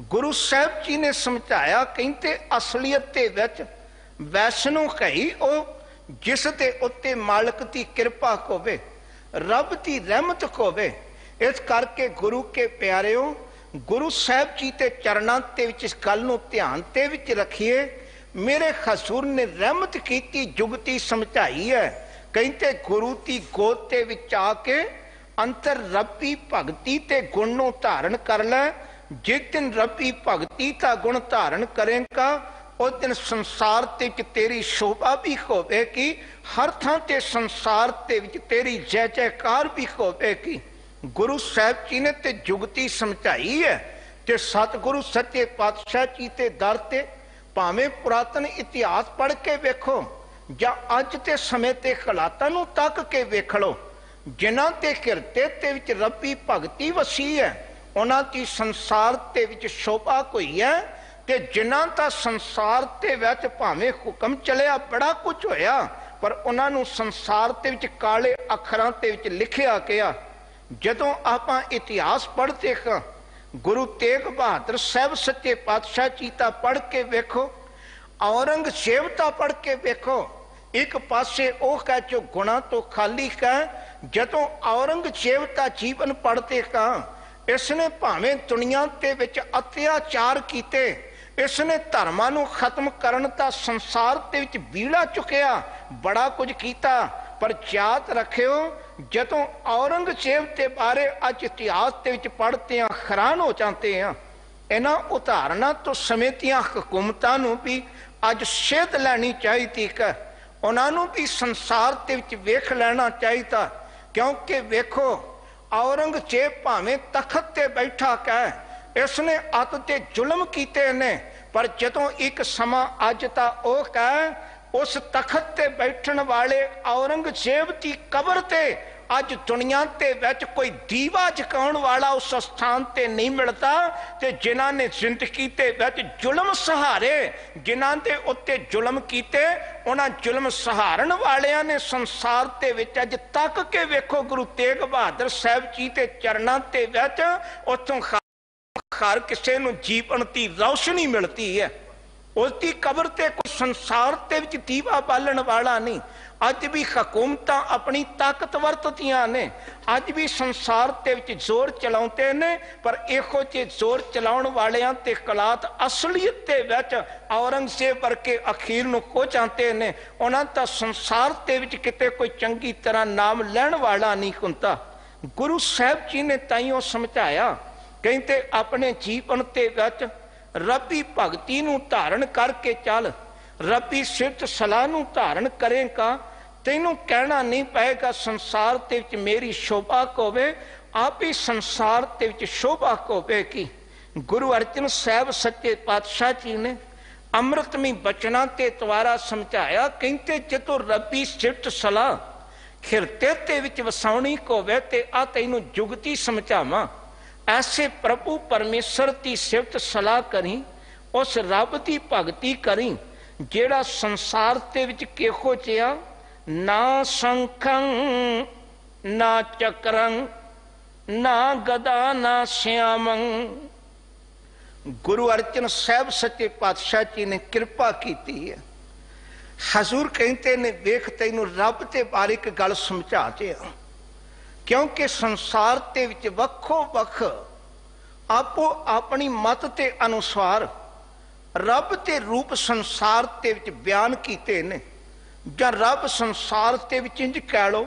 गुरु साहब जी ने समझाया, कहते असलियत के विच वैष्णव है ही वो जिस दे उत्ते मालिक की कृपा होवे, रब की रहमत होवे। इस करके गुरु के प्यारिओ, गुरु साहब जी के चरणों के विच इस गल नूं ध्यान ते विच रखिए। मेरे हजूर ने रहमत की जुगती समझाई है। कहते गुरु की गोद के विच आके अंतर रब्बी भगती ते गुण नूं धारण कर लै। जिस दिन रब्बी भगती का गुण धारण करेगा उस दिन संसार ते तेरी शोभा भी होवेगी, हर थां ते संसार ते विच तेरी जय जयकार भी होवेगी। गुरु साहब जी ने ते जुगती समझाई है। ते सतगुरु सच्चे पातशाह जी ते दर ते भावें पुरातन इतिहास पढ़ के वेखो या अज के समय के हालातां नूं तक के वेख लो, जिन्हां ते किरते ते विच रब्बी भगती वसी है उन्हां की संसार ते विच शोभा कोई है। ते जिन्हां दा संसार ते विच भावें हुक्म चलिया बड़ा कुछ होया पर उन्हां नूं संसार ते विच काले अखरां ते विच लिखिया गया। जदों आपां इतिहास पढ़ते हां, गुरु तेग बहादुर साहब सच्चे पातशाह जी दा पढ़ के वेखो, औरंगजेब दा पढ़ के वेखो। एक पासे वो है जो गुणा तो खाली है। जदों औरंगजेब का जीवन पढ़ते हां, इसने भावें दुनिया के विच अत्याचार किए, इसने धर्मां नूं खत्म करन दा संसार के विच बीड़ा चुकिया, बड़ा कुछ किया। पर याद रखियो, जदों औरंगजेब के बारे अज इतिहास के विच पढ़ते हैं हैरान हो जाते हैं। इन्हां उदाहरणों तो समेतियां हुकूमतां नूं भी अज सेध लैनी चाहिए है, उन्होंने भी संसार के विच वेख लेना चाहिए। क्योंकि वेखो औरंगजेब भावें तखत ते बैठा कह, इसने अत ते जुल्म किए ने, पर जदों एक समा अज दा ओ कह उस तखत ते बैठन वाले औरंगजेब की कबर ते अज दुनिया ते विच कोई दीवा जगाउण वाला उस स्थान ते नहीं मिलता। ते जिन्हां ने जिंदगी ते विच जुल्म सहारे, जिन्हां दे उत्ते जुल्म कीते, उन्हां जुल्म सहारन वालियां ने संसार ते विच अज तक के वेखो गुरु तेग बहादुर साहब जी के चरणों ते विच उत्थों हर किसी नूं जीवन की रोशनी मिलती है। उसकी कबर ते कोई संसार ते विच दीवा बालन वाला नहीं। अज भी हुकूमतां अपनी ताकत वरतदियां ने, अज भी संसार ते विच जोर चलाउंदे ने, पर इहो जे जोर चलाउण वालियां ते हालात असलियत ते विच औरंगजेब वर्गे अखीर नूं हो जाते ने। उन्हां दा संसार ते विच किते कोई चंगी तरह नाम लैण वाला नहीं हुंदा। गुरु साहब जी ने ताइयों समझाया, कहते अपने जीवन ते विच रब्बी भगती नूं धारण करके चल, रब्बी सिरत सलाह नूं धारण करेगा, तैनूं कहना नहीं पएगा संसार ते विच मेरी शोभा होवे, आप ही संसार ते विच शोभा होवेगी। गुरु अर्जन साहब सच्चे पातशाह जी ने अमृतमी बचना के द्वारा समझाया, कहते जदों रब्बी सिरत सलाह खिरते ते विच वसाउणी होवे ते आ तैनूं जुगती समझावां। ऐसे प्रभु परमेश्वर की सिफत सलाह करी, उस रब की भगती करी जेड़ा संसार ते विच किहो जिहा ना शंखं ना चक्रं ना गदा ना श्यामं। गुरु अर्जन साहब सच्चे पातशाह जी ने कृपा की है। हजूर कहते ने वेख तैनूं रब के बारे एक गल समझा दिया, क्योंकि संसार ते विच वक्खो वक्ख आपो अपनी मत के अनुसार रब के रूप संसार ते विच बयान किए ने, जां रब संसार ते विच इंज कह लो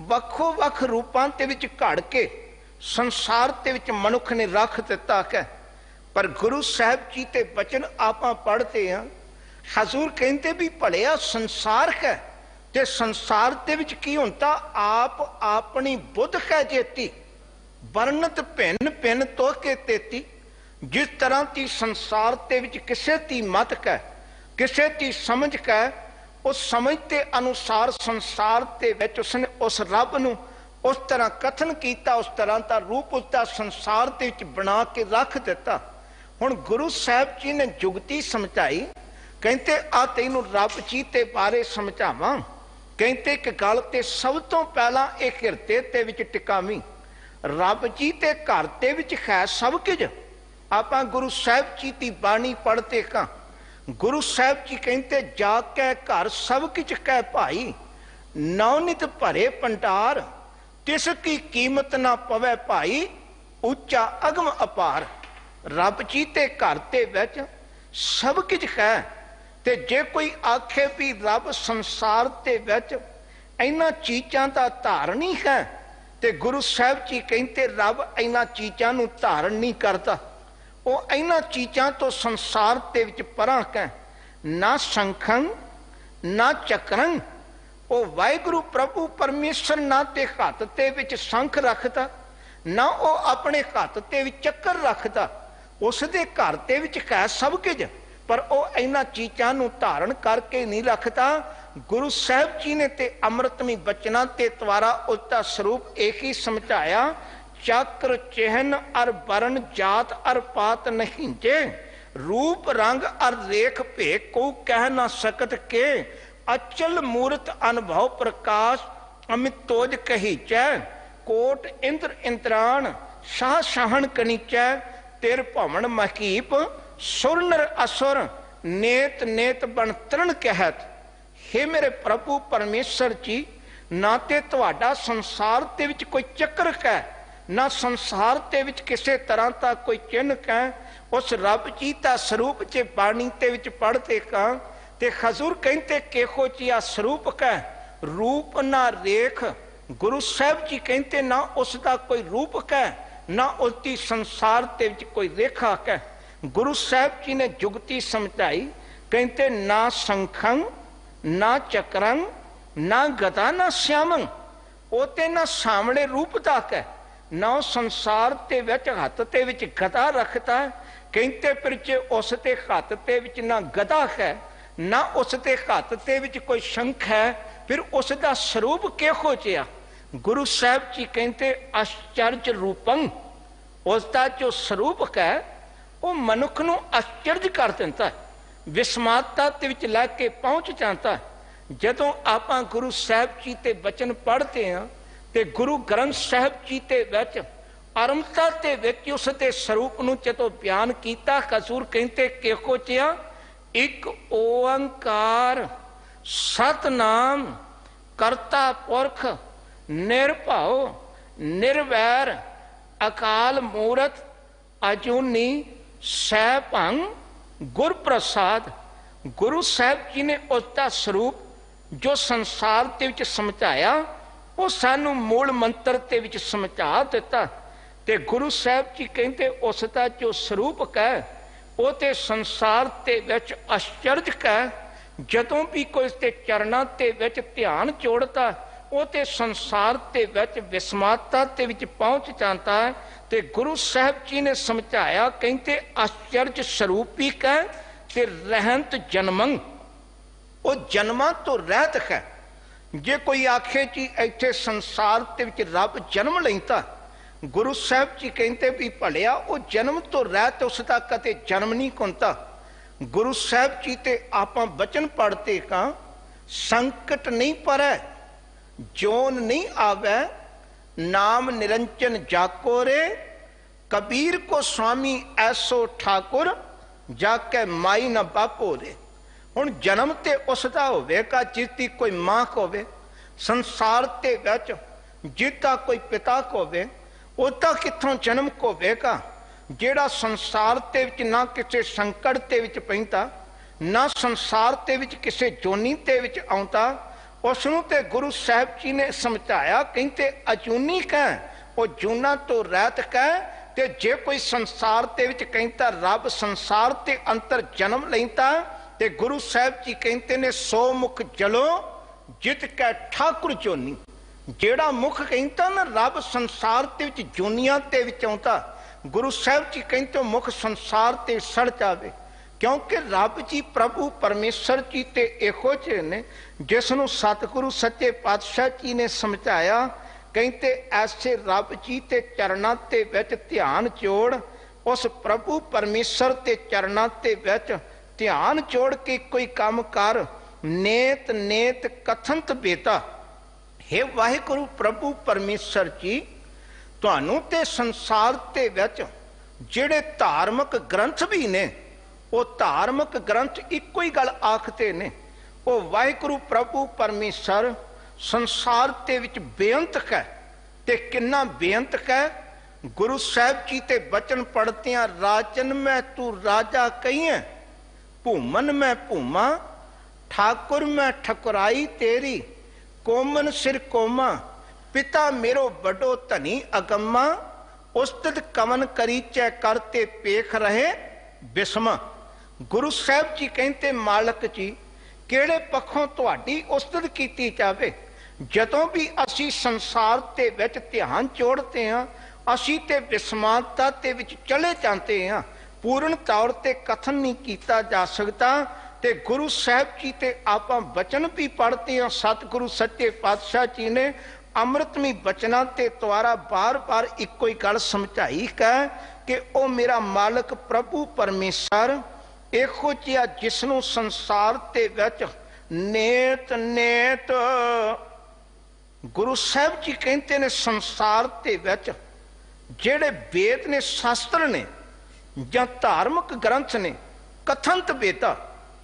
वक्खो वक्ख रूपां ते विच घड़ के संसार ते विच मनुख ने रख दिता है। पर गुरु साहब जी ते बचन आपां पढ़ते हैं, हजूर कहते भी भलिया संसार है ते संसार दे विच की हुंदा, आप अपनी बुद्ध कै जेती वर्णत भिन्न भिन्न तो के तेती। जिस तरह की संसार दे विच किसे दी मत कै किसे दी समझ कै उस समझ के अनुसार संसार दे विच उसने उस रब नूं उस तरह कथन किया, उस तरह का रूप उसका संसार दे विच बना के रख दिता। हुण गुरु साहब जी ने जुगती समझाई, कहते आ तैनूं रब जी ते बारे समझावां। कहते कि गल ते सब तो पहला एक हिरदे ते विच टिकावी, रब जी ते घर दे विच है सब कुछ। आपां गुरु साहब जी की बाणी पढ़ते का, गुरु साहब जी कहते जाके घर सब कुछ कह भाई, नवनित भरे भंडार तिसकी कीमत ना पवे भाई, उच्चा अगम अपार। रब जी ते घर दे विच सब कुछ है, ते जे कोई आखे भी रब संसार दे विच इन्हां चीज़ां दा धारणी है, ते गुरु साहब जी कहते रब इन्हां चीज़ां नूं धारण नहीं करता, वो इन्हां चीज़ां तो संसार दे विच परां है। ना शंखं ना चक्रं, वो वाहिगुरु प्रभु परमेश्वर ना ते हत्थ ते विच शंख रखता, ना वो अपने हत्थ ते विच चक्कर रखता। उस दे घर दे विच है सब कुछ, पर वह इन्हां चीज़ां नूं धारण करके नहीं रखता। गुरु साहब जी ने ते अमृतमी बचना के द्वारा उसका स्वरूप एक ही समझाया, चक्र चिन्ह अर वर्ण जात अर पात नहीं जे, रूप रंग अर रेख भेख को कह ना सकत के, अचल मूर्त अनुभव प्रकाश अमितोज कहीचै, कोट इंद्र इंद्राण शाह शाहन कनीचै, तिर भवन महीप सुर नर असुर नेत नेत बन तरण कहत। हे मेरे प्रभु परमेश्वर जी, ना ते तुहाडा संसार दे विच कोई चक्र है, ना संसार दे विच किसी तरह का कोई चिन्ह है। उस रब जी का स्वरूप जे बाणी ते विच पढ़ते का, ते हजूर कहते किहो जिहा स्वरूप है, रूप ना रेख। गुरु साहब जी कहते ना उसका कोई रूप है, ना उसकी संसार दे विच कोई रेखा है। गुरु साहब जी ने जुगती समझाई, कहते ना शंखं ना चक्रं ना गदा ना श्यामं, ओते ना सामने रूप दा है, ना संसार ते विच हत्थ ते विच गदा रखता। कहते फिर जे उस ते हत्थ ते विच ना गदा है, ना उस ते हत्थ ते विच कोई शंख है, फिर उसका स्वरूप किहो जिहा। गुरु साहब जी कहते आश्चर्य रूपं, उसका जो स्वरूप है वो मनुख नूं आश्चर्य कर देता है, विस्मादता ते विच लैके पहुँच जाता है। जदों आपां गुरु साहब जी ते बचन पढ़ते हैं ते गुरु ग्रंथ साहब जी ते विच आरंभता ते विच उस दे स्वरूप नूं जदों बयान कीता, हजूर कहते किहो जिहा, एक ओंकार सतनाम करता पुरख निर्भव निर्वैर अकाल मूरत अजूनी सैभंग गुर प्रसाद। गुरु साहब जी ने उसका स्वरूप जो संसार के विच समझाया, वो सानू मूल मंत्र के विच समझा दिता। ते गुरु साहब जी कहते उसका जो स्वरूप है वो तो संसार के विच आश्चर्य है। जदों भी कोई उसके चरणों के विच ध्यान जोड़ता, वो तो संसार के विच विस्मादता के विच पहुँच जाता है। ते गुरु साहब जी ने समझाया, कहते आश्चर्य स्वरूपी है ते रहंत जन्मंग, वो जन्मां तो रहत है। जे कोई आखे जी इत्थे संसार के विच रब जन्म लैंदा, गुरु साहब जी कहते भी भलिया वो जन्म तो रहत, उसका कदे जन्म नहीं होंदा। गुरु साहब जी ते आपां बचन पढ़ते का, संकट नहीं परै जोन नहीं आवे, नाम निरंजन जाको रे, कबीर को स्वामी ऐसो ठाकुर, जाके माई न बापो रे। हुण जन्म ते उसका होवेगा जिसकी कोई मां होवे। संसार ते विच जिता कोई पिता होवे उता कित्थों जन्म होवेगा। जेड़ा संसार ते विच ना किसी संकट ते विच पैंदा, ना संसार ते विच किसी जोनी ते विच आउंदा, उसनूं ते गुरु साहिब जी ने समझाया, कहते अजूनी कह, वो जूना तो रहत कह। ते जे कोई संसार ते विच कहता रब संसार ते अंतर जन्म लैंदा, ते गुरु साहिब जी कहते ने सौ मुख जलो जित कै ठाकुर जोनी। जेड़ा मुख कहता ना रब संसार ते विच जोनियां ते विच आउंदा, गुरु साहिब जी कहते मुख संसार ते सड़ जावे। क्योंकि रब जी प्रभु परमेश्वर जी ते इहो जे ने जिसनों सतगुरु सच्चे पातशाह जी ने समझाया। कहते ऐसे रब जी ते चरणा ते विच ध्यान जोड़, उस प्रभु परमेश्वर ते चरणा ते विच ध्यान जोड़ के कोई काम कर, नेत नेत कथनत बेटा। हे वाहिगुरु प्रभु परमेश्वर जी, तुहानू ते संसार ते विच जिहड़े धार्मिक ग्रंथ भी ने, वो धार्मिक ग्रंथ इको ही गल आखते ने, वो वाहिगुरु प्रभु परमेश्वर संसार ते विच बेअंतक है। ते किन्ना बेअंतक है। गुरु साहिब जी ते बचन पढ़ते हैं, राजन मैं तू राजा कही है, भूमन मैं भूमा, ठाकुर मैं ठकुराई तेरी, कोमन सिर कोमा, पिता मेरो बड़ो धनी अगम्मा, उस्तत कमन करी चै करते पेख रहे बिस्मा। गुरु साहिब जी कहते मालक जी किहड़े पक्षों तुहाडी उस्तत कीती जावे। जदों भी असी संसार ते विच ध्यान जोड़ते हैं, असी ते विस्मानता ते विच चले जाते हैं, पूर्ण तौर ते कथन नहीं किया जा सकता। ते गुरु साहिब जी ते आपां वचन भी पढ़ते हैं, सतगुरु सच्चे पातशाह जी ने अमृतमी वचना ते द्वारा बार बार इको ही गल समझाई है कि ओ मेरा मालक प्रभु परमेश्वर इहो जिहा जिसनों संसार ते विच नेत नेत, गुरु साहिब जी कहते ने संसार ते विच जेड़े वेद ने, शास्त्र ने या धार्मिक ग्रंथ ने कथनत बेटा,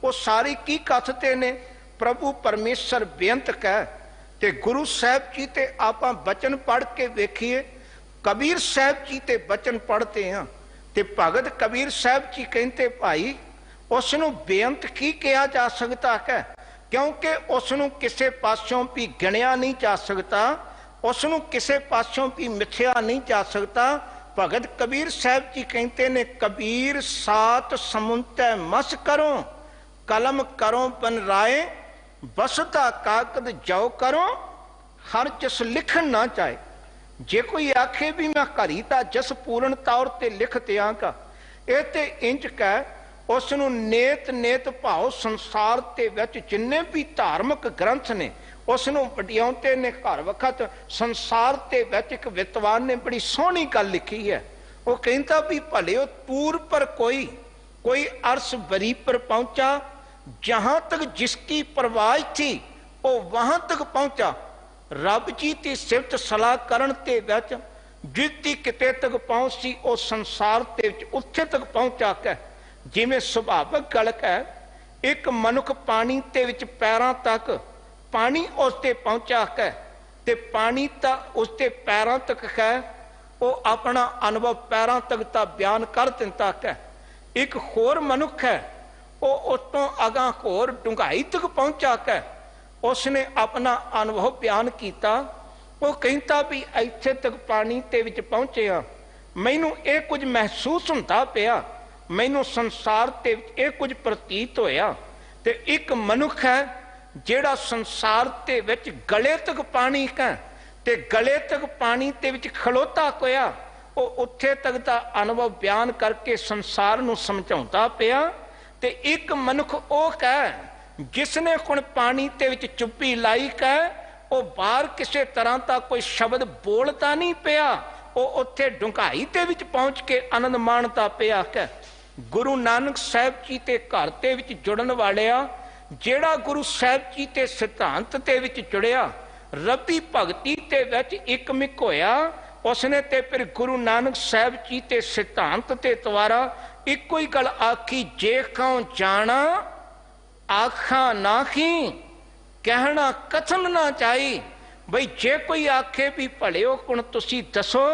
वो सारी की कथते ने प्रभु परमेश्वर बेअंतक है। ते गुरु साहिब जी ते आपां बचन पढ़ के वेखिए, कबीर साहिब जी ते बचन पढ़ते हैं ते भगत कबीर साहिब जी कहते भाई उसनों बेअंत की कहा जा सकता है, क्योंकि उसनों किसी पासों भी गिणिया नहीं जा सकता, उसनों किसी पासों भी मिथ्या नहीं जा सकता। भगत कबीर साहिब जी कहते ने कबीर सात समुंतै मस करो, कलम करो बन राय, बसता कागद जाओ करो, हर जिस लिखन ना चाहे। जे कोई आखे भी मैं घरी दा जिस पूर्ण तौर ते लिख दियांगा, ये ते इंज कह उसनों नेत नेत भाव संसार ते विच जिन्ने भी धार्मिक ग्रंथ ने उसनों वडियाउंदे ने। घर वखत संसार ते विच एक विद्वान ने बड़ी सोहनी गल लिखी है, वो कहता भी भले पूर्व पर कोई अर्श बरी पर पहुंचा, जहां तक जिसकी परवाह थी वो वहां तक पहुंचा। रब जी की सिफत सलाह करन ते विच जिसकी किते तक पहुंच सी, वो संसार ते विच उत्थे तक पहुंचा के जिमें सुभाविक गल है। एक मनुख पानी ते विच पैरां तक, पानी उसते पहुंचा है ते पानी ता उसते पैरां तक है, वो अपना अनुभव पैरां तक ता बयान कर दिता है। एक होर मनुख है, वो उसतों अगां होर डूंघाई तक पहुंचा है, उसने अपना अनुभव बयान किया। वो कहता भी इत्थे तक पानी ते विच पहुंचे हाँ, मैनू ये कुछ महसूस हुंदा पिया, मैनू संसार ते ये कुछ प्रतीत होया। ते एक मनुख है जेड़ा संसार ते विच गले तक पानी है, ते गले तक पानी ते विच खलोता होया, वो उत्थे तक दा अनुभव बयान करके संसार नू समझाउंदा पिया। ते एक मनुख वो है जिसने हुण पानी ते विच चुप्पी लाई है, वो बाहर किसी तरह का कोई शब्द बोलता नहीं पिया, वो उत्थे डूंघाई दे विच पहुंच के आनंद माणता पिया है। गुरु नानक साहिब जी ते घर ते विच जुड़न वालिया, जेड़ा गुरु साहिब जी ते सिद्धांत ते विच जुड़िया, रबी भगती ते विच एकमिक होया, उसने ते फिर गुरु नानक साहिब जी ते सिद्धांत ते द्वारा इको ही गल आखी, जे कौं जाना आखा नाखी, कहना कथन ना चाही, बई जे कोई आखे भी भलिओ कुण तुसी दसो,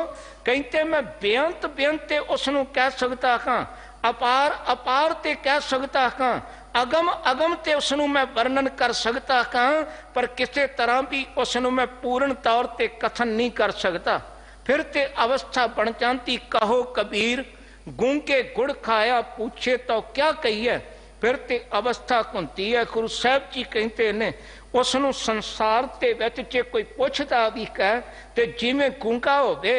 कहते मैं बेअंत बेअंत ते उसनूं कह सकता हाँ, अपार अपार ते कह सकता हाँ, अगम अगम ते उसनूं मैं वर्णन कर सकता हाँ, पर किसी तरह भी उसनूं मैं पूर्ण तौर ते कथन नहीं कर सकता। फिर ते अवस्था बन जाती, कहो कबीर गूंगे गुड़ खाया पूछे तो क्या कहिए। फिर ते अवस्था होती है। गुरु साहब जी कहते ने उसनूं संसार ते विच जे कोई पुछदा भी कह ते जिवें गूंगा होवे,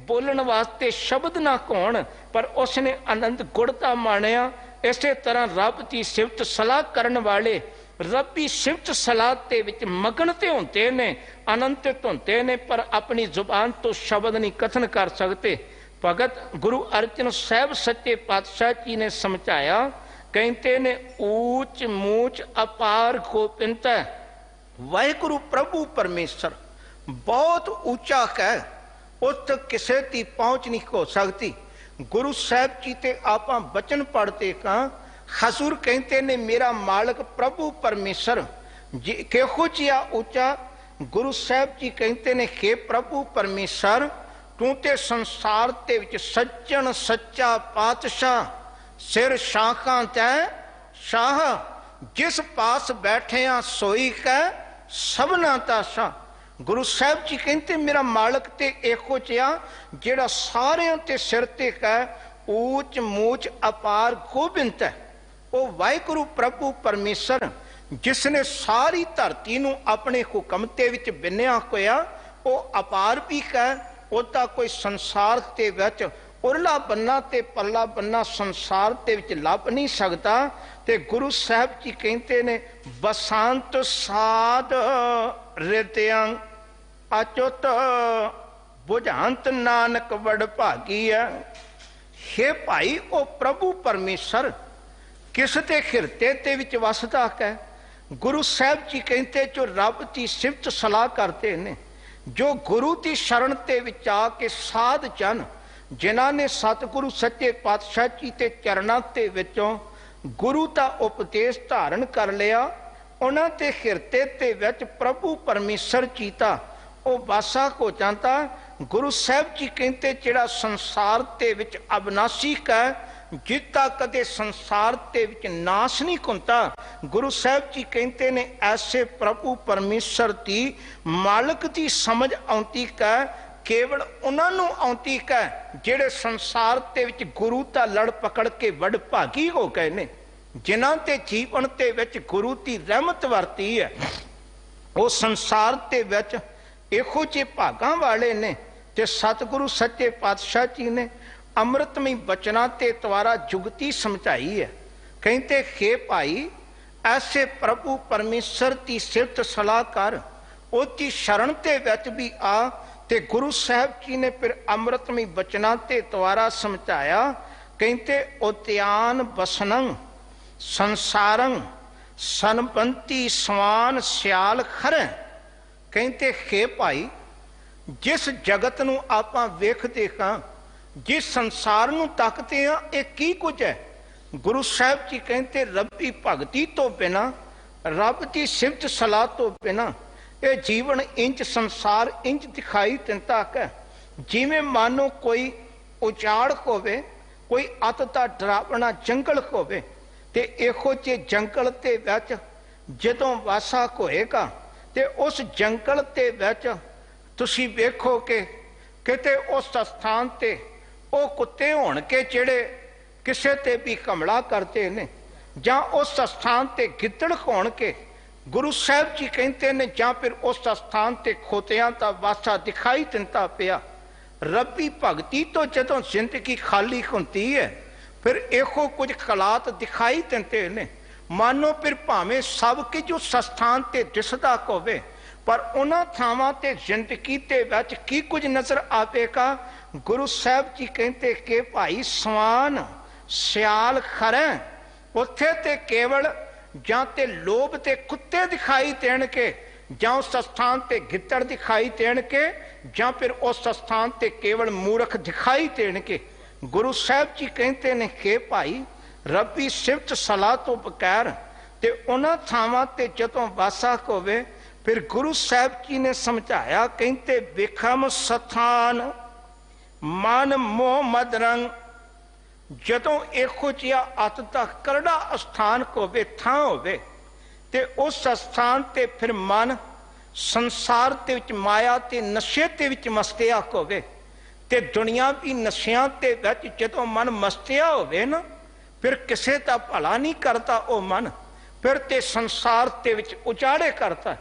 बोलण वास्ते शब्द ना होण, पर उसने आनंद गुड़ दा माणिया। इसे तरह रब की सिफत सलाह करन वाले रबी सिफत सलाह ते विच मगन ते होंदे ने, आनंदित होंदे ने, पर अपनी जुबान तो शब्द नहीं कथन कर सकते। भगत गुरु अर्जन साहब सच्चे पातशाह जी ने समझाया, कहते ने ऊंच मूच अपार गोपिंत है। वाहिगुरु प्रभु परमेश्वर बहुत ऊंचा है, उस तक किसी की पहुंच नहीं हो सकती। गुरु साहब जी ते आप बचन पढ़ते का, हजूर कहते ने मेरा मालिक प्रभु परमेश्वर किहो जिहा ऊंचा। गुरु साहब जी कहते ने हे प्रभु परमेश्वर, तू ते संसार ते विच सज्जन सच्चा पातशाह, सिर शाखां तै शाह, जिस पास बैठिया सोई कै सबना दा शाह। गुरु साहब जी कहते मेरा मालिक ते इहो जिहा जिहड़ा सारिਆਂ ते सिर ते कै ऊच मूच अपार गोबिंद है। वो वाहिगुरु प्रभु परमेश्वर जिसने सारी धरती नूं अपने हुक्म ते विच बिन्निया होया, वो अपार भी कै, उसदा कोई संसार ते विच उरला बन्ना ते पल्ला बन्ना संसार ते विच लभ नहीं सकता। ते गुरु साहब जी कहते ने बसंत साध रित्यां अचुत बुझांत नानक वड भागी है। हे भाई ओ प्रभु परमेश्वर किस ते हिरते ते विच वसदा है। गुरु साहब जी कहते जो रब की सिफत सलाह करते ने, जो गुरु की शरण ते विच आके साध जन जिन्हां ने सतगुरु सच्चे पातशाह जी ते चरणां ते विचों गुरु का उपदेश धारण कर लिया, उन्हां ते हिरते ते विच प्रभु परमेश्वर जी दा वो वासा हो जाता। गुरु साहब जी कहते जिहड़ा संसार ते विच अविनाशी है, जिता कदे संसार ते विच नाश नहीं होता। गुरु साहब जी कहते ने ऐसे प्रभु परमेश्वर की मालिक की समझ आती है, केवल उन्होंने आती है जिहड़े संसार ते विच गुरु दा लड़ पकड़ के वड भागी हो गए ने, जिन्हां ते जीवन ते विच गुरु की रहमत वरती है। वो संसार ते विच इहो जे भागां वाले ने। ते सतगुरु सच्चे पातशाह जी ने अमृतमय बचना ते द्वारा जुगती समझाई है। कहते हे भाई ऐसे प्रभु परमेश्वर की सिफत सलाह कर, उसकी शरण ते विच भी आ। ते गुरु साहब जी ने फिर अमृतमय बचना ते द्वारा समझाया, कहते उद्यान बसनं संसारं सनबंती स्वान सियाल खर। कहते हे भाई जिस जगत नूं आपां वेखदे हां, जिस संसार नूं तकते हां, ये की कुछ है। गुरु साहब जी कहते रब्बी भगती तो बिना, रब की सिफत सलाह तो बिना ये जीवन इंच संसार इंच दिखाई दिता है। जिवें मानो कोई उजाड़ होवे, कोई अत दा डरावना जंगल होवे, ते इहो जे जंगल ते विच जदों वासा होएगा ते उस जंगल ते विच तुसी वेखो कि किते उस स्थान ते वो कुत्ते होणगे जिहड़े किसे ते भी हमला करते ने, जां उस स्थान ते गिद्दड़ होणगे। गुरु साहब जी कहते ने जां फिर उस स्थान ते खोतियां दा वासा दिखाई दिंदा पिया। रब्बी भगती तो जदों जिंदगी खाली होंदी है, फिर इहो कुछ हालात दिखाई दिंदे ने। मानो फिर भावें सब कि जो स्थान ते दिसदा होवे, पर उन्हां थावां ते जिंदगी ते विच की कुछ नजर आवेगा। गुरु साहब जी कहते कि भाई स्वान सियाल खरै, उत्थे ते केवल जां ते लोभ ते कुत्ते दिखाई देणगे, जां उस स्थान ते गिद्दड़ दिखाई देणगे, जां फिर उस स्थान ते केवल मूर्ख दिखाई देणगे। गुरु साहब जी कहते ने कि भाई रब्बी सिफत सलाह तो बगैर ते उन्हां थावां ते जदों वासा होवे, फिर गुरु साहब जी ने समझाया, कहते विखम स्थान मन मोह मद रंग, जदों इहो जिहा अत दा करड़ा अस्थान होवे, थां होवे, ते उस अस्थान ते फिर मन संसार दे विच माया ते नशे दे विच मस्तिया होवे, ते दुनियावी नशियां दे विच जदों मन मस्तिया होवे ना, फिर किसे दा भला नहीं करता वो मन, फिर ते संसार दे विच उजाड़े करता।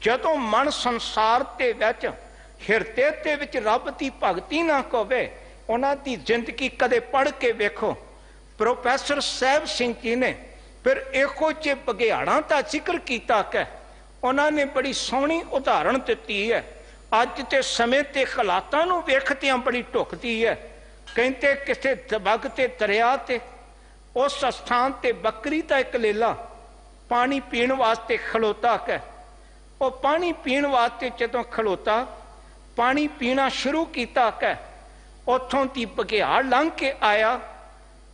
जदों मन संसार दे विच हिरदे दे विच रब दी भगती ना होवे, उन्हां दी जिंदगी कदे पढ़ के वेखो। प्रोफैसर साहब सिंह जी ने फिर इहो जे बघियाड़ां दा जिक्र कीता कि उन्होंने बड़ी सोहनी उदाहरण दी है, अज के समय के हालातां नूं वेखदियां बड़ी ढुकदी है। कहते किसी दबग ते दरिया ते उस स्थान ते बकरी का एक लेला पानी पीण वास्ते खलोता है। वो पानी पीण वास्ते जदों खलोता, पानी पीना शुरू किया है, उथों दी बघियाड़ लंघ के आया,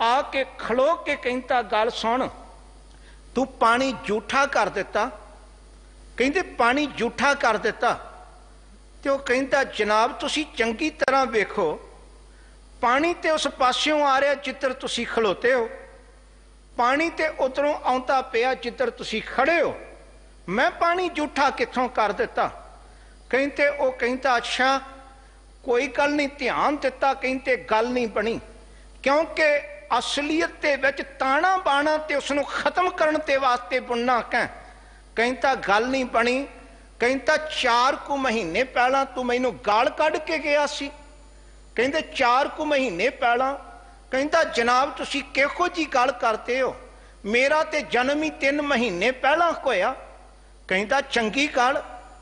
आके खलो के कहता गल सुन, तू पानी जूठा कर दिता। कहते पानी जूठा कर दिता, तो कहता जनाब तुसी चंगी तरह वेखो, पानी तो उस पास्यों आ रहा जिधर तुसी खलोते हो, पानी तो उधरों आउंदा पिया जिधर तुसी खड़े हो, मैं पानी जूठा कित्थों कर दिता। कहते वो कहता अच्छा कोई गल नहीं, ध्यान दिता, कहते गल नहीं बनी, क्योंकि असलीयत दे विच ताना बाना ते उसनूं खत्म करने ते वास्ते बुनना कहता गल नहीं बनी। कहता 4 कुछ महीने पहला तू मैनू गाल कढ़ के गया सी। कहते 4 कुछ महीने पहला। कहता जनाब तुसी किहो जी गल करते हो, मेरा ते जन्म ही 3 महीने पहला होया। कहता चंगी गल,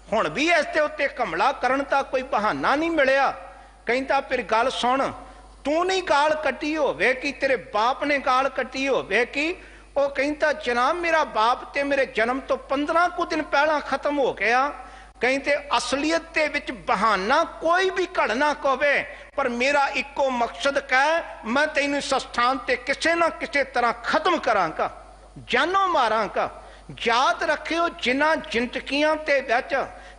हुण भी इसके उत्ते हमला करन दा कोई बहाना नहीं मिलिया। कहता फिर गल सुन, तू नहीं गाल कटी होवे कि तेरे बाप ने गाल कटी होवे कि? वो कहता जनाब मेरा बाप ते मेरे जन्म तो 15 कुछ दिन पहला खत्म हो गया। कहते असलीयत दे विच बहाना कोई भी घड़ना होवे, पर मेरा इको मकसद है, मैं तैनूं इस स्थान ते किसी ना किसी तरह खत्म करांगा, जानो मारांगा। याद रखियो जिन्हां जिंदगियां ते विच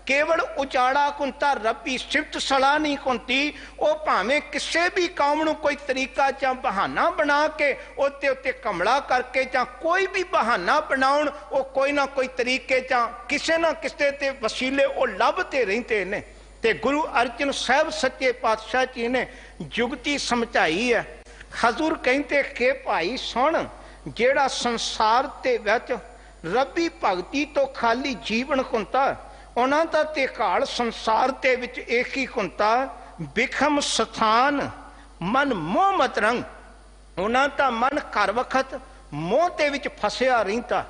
केवल उजाड़ा कुंता रब्बी सिफत सलाह नहीं कुंती, वो भावें किसी भी कौम नूं कोई तरीका या बहाना बना के उत्ते उत्ते हमला करके या कोई भी बहाना बनाउण, वो कोई ना कोई तरीके या किसी ना किसी ते वसीले वो लभते रहिंदे ने। ते गुरु अर्जन साहब सच्चे पातशाह जी ने जुगती समझाई है। हजूर कहते कि भाई सुन, जेड़ा संसार ते विच रब्बी भगती तो खाली जीवन हुंदा, उन्हां दा ते घाल संसार दे विच एक ही हुंदा, विखम स्थान मन मोह मत रंग। उन्हां दा मन हर वक्त मोह दे विच फसिया रहिंदा,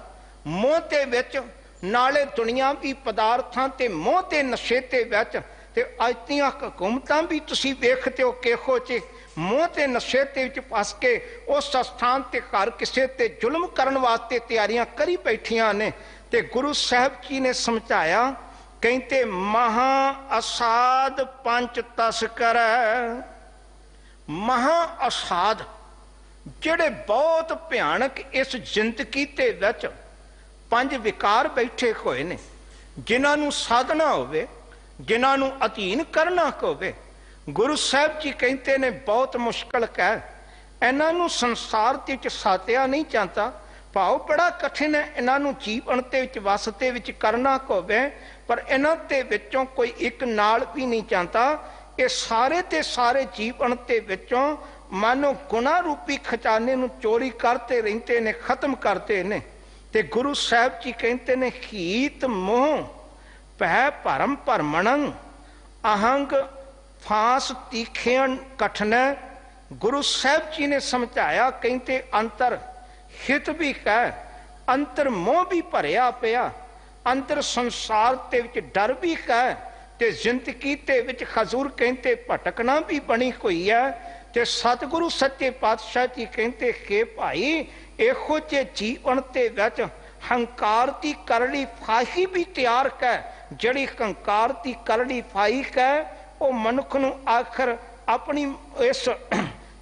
मोह दे विच नाले दुनियावी पदार्थां ते मोह ते नशे ते विच। ते अज दियां हुकूमतां भी तुसीं वेखदे हो किहो जे मोह ते नशे ते विच फस के उस स्थान ते घर किसे ते जुल्म करन वास्ते तैयारियां करी बैठियां ने। ते गुरु साहब जी ने समझाया, कहते महा असाध पंच तस्कर, महा असाध जेड़े बहुत भयानक इस जिंदगी ते विच 5 विकार बैठे होए ने, जिन्हां साधना होवे, जिन्हां अधीन करना होवे। गुरु साहब जी कहते ने बहुत मुश्किल है, इन्हां संसार दे विच साधिया नहीं जाता, भाव बड़ा कठिन है इन्हां जीवन दे विच वसते विच करना होवे, पर इन्हां दे विचों कोई एक नाल भी नहीं जाता। ये सारे ते सारे जीवन दे विचों मानो गुना रूपी खजाने नूं चोरी करते रहिंदे ने, खत्म करते ने। ते गुरु साहब जी कहते ने हीत मोह भै भरम भरमणं, अहंग फांस तीखेन कठन। गुरु साहब जी ने समझाया, कहते अंतर हित भी है, अंतर मोह भी भरिया पिया, अंतर संसार ते विच डर भी है, ते जिंदगी ते विच हजूर कहते भटकना भी बनी हुई है। ते सतगुरु सच्चे पातशाह जी कहते कि भाई इहो जे जीवन ते विच हंकार की करड़ी फाही भी तैयार है, जड़ी हंकार की करड़ी फाही है वो मनुख नूं आखिर अपनी इस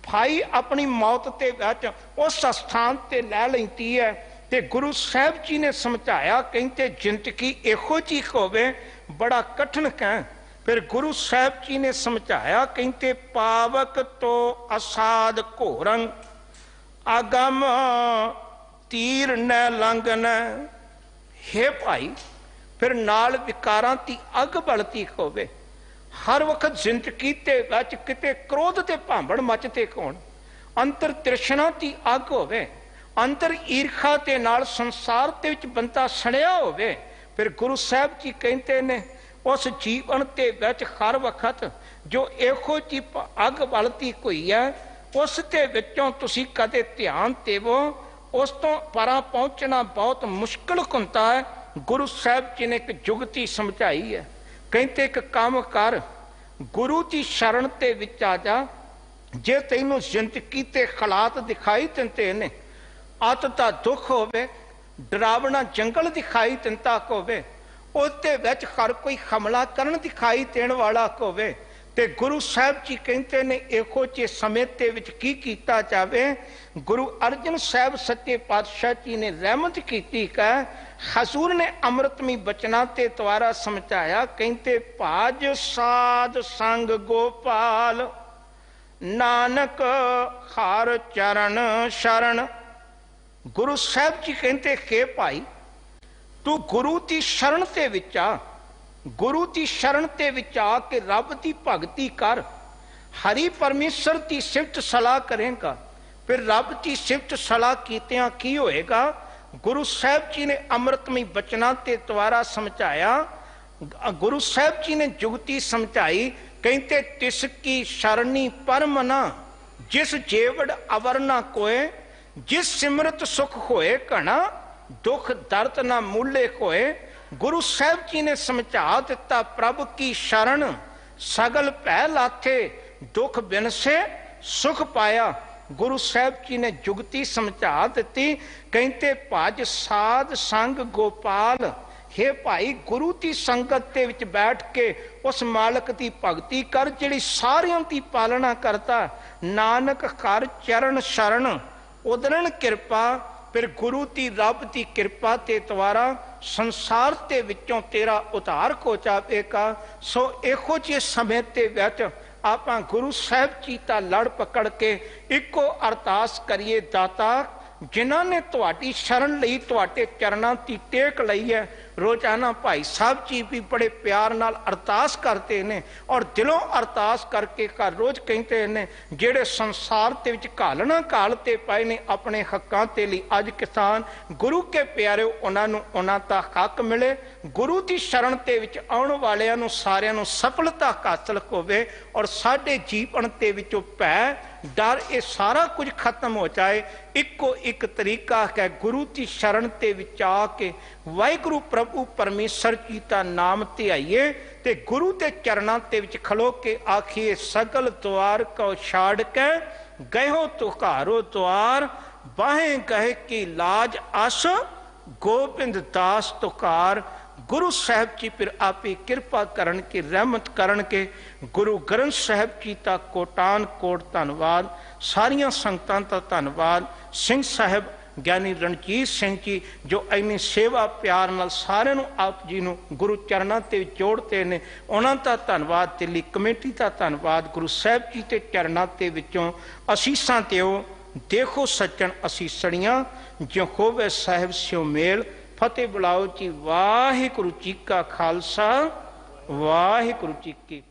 फाई अपनी मौत ते विच उस स्थान ते लै लैंदी है ते गुरु साहब जी ने समझाया, कहते जिंदगी इहो जी होवे बड़ा कठिन कह। फिर गुरु साहब जी ने समझाया, कहते पावक तो असाध घोरंग आगम तीर न लंघन। हे भाई, फिर नाल विकारां दी अग बलती होवे। हर वक्त जिंदगी ते विच किते क्रोध ते भांबड़ मचते कौन, अंतर तृष्णा दी अग होवे, अंतर ईर्खा ते नाल संसार दे विच बंदा सड़िया होवे। फिर गुरु साहब जी कहते ने उस जीवन ते विच हर वक्त जो इहो जी अग बलती कोई है, उस दे विचों तुसीं कदे ध्यान देवो, उस तो परां पहुंचना बहुत मुश्किल हुंदा है। गुरु साहब जी ने एक जुगती समझाई है, कहते एक काम कर, गुरु की शरण ते विच आ जा। जे तैनूं जिंदगी ते हालात दिखाई दिंदे ने, अत दा दुख होवे, डरावना जंगल दिखाई दिंदा होवे, उसदे विच हर कोई हमला करन दिखाई देण वाला होवे, ते गुरु साहब जी कहते ने इहो जे समय ते विच की कीता जावे। गुरु अर्जन साहब सच्चे पातशाह जी ने रहमत कीती का हजूर ने अमृतमी बचना ते द्वारा समझाया, कहते भाज साध संग गोपाल नानक हर चरण शरण। गुरु साहब जी कहते हे भाई, तू गुरु की शरण ते विच आ, गुरु की शरण ते विच आ के रब की भगती कर, हरि परमेश्वर की सिफत सलाह करेगा। फिर रब की सिफत सलाह कीतियां की होएगा। गुरु साहब जी ने अमृतमय बचना ते द्वारा समझाया। गुरु साहब जी ने जुगती समझाई, कहते तिसकी शरणी परम ना, जिस जेवड़ अवर ना कोय, जिस सिमरत सुख होए घना, दुख दर्द ना मूले होए। गुरु साहब जी ने समझा दिता, प्रभु की शरण सगल पै लाथे, दुख बिन से सुख पाया। गुरु साहब जी ने जुगती समझा दी, कहते भज साध संग गोपाल। हे भाई, गुरु की संगत के विच बैठ के उस मालक की भगती कर जिहड़ी सारियां की पालना करता। नानक कर चरण शरण उदरण कृपा। फिर गुरु की रब की कृपा के द्वारा संसार के विचों तेरा उधार हो जाएगा। सो इहो जिहे समय के विच आपां गुरु साहब जी का लड़ पकड़ के इको अरदास करिए, दाता जिन्हां ने तुहाडी शरण लई, तुहाडे चरणां की टेक लई है, रोजाना भाई साहब जी भी बड़े प्यार नाल अरदास करते हैं और दिलों अरदास करके हर रोज कहते हैं, जेड़े संसार के विच घालना घालते पाए ने अपने हकों के लिए, अज किसान गुरु के प्यारे उन्होंने उन्हों का हक मिले। गुरु की शरण के विच आउण वालियां नूं सारियां नूं सफलता हासिल होवे और साडे जीवन के विचों भय डर ये सारा कुछ खत्म हो जाए। इको एक तरीका है, गुरु की शरण ते विच आके वाहिगुरु प्रभु परमेश्वर जी का नाम ध्याइए ते गुरु के चरणों के विच खलो के आखिए, सगल द्वार को छाड़ के गयो तुहारो द्वार, बाहें गए की लाज आस गोबिंद दास तुकार। गुरु साहब जी फिर आप ही कृपा करन के, रहमत करन के। गुरु ग्रंथ साहब जी का कोटान कोट धन्यवाद, सारिया संगतां दा धन्यवाद। सिंह साहब ज्ञानी रणजीत सिंह जी जो इन्नी सेवा प्यार नाल सारे आप जी नूं गुरु चरणों ते जोड़ते हैं, उन्हां दा धन्यवाद। दिल्ली कमेटी का धन्यवाद। गुरु साहब जी के चरणों के विचों असीसां दिओ, देखो सज्जन असीसणियां, जो होवे साहिब स्यों मेल। फतेह बुलाओ जी। वाहिगुरु जी का खालसा, वाहिगुरु जी की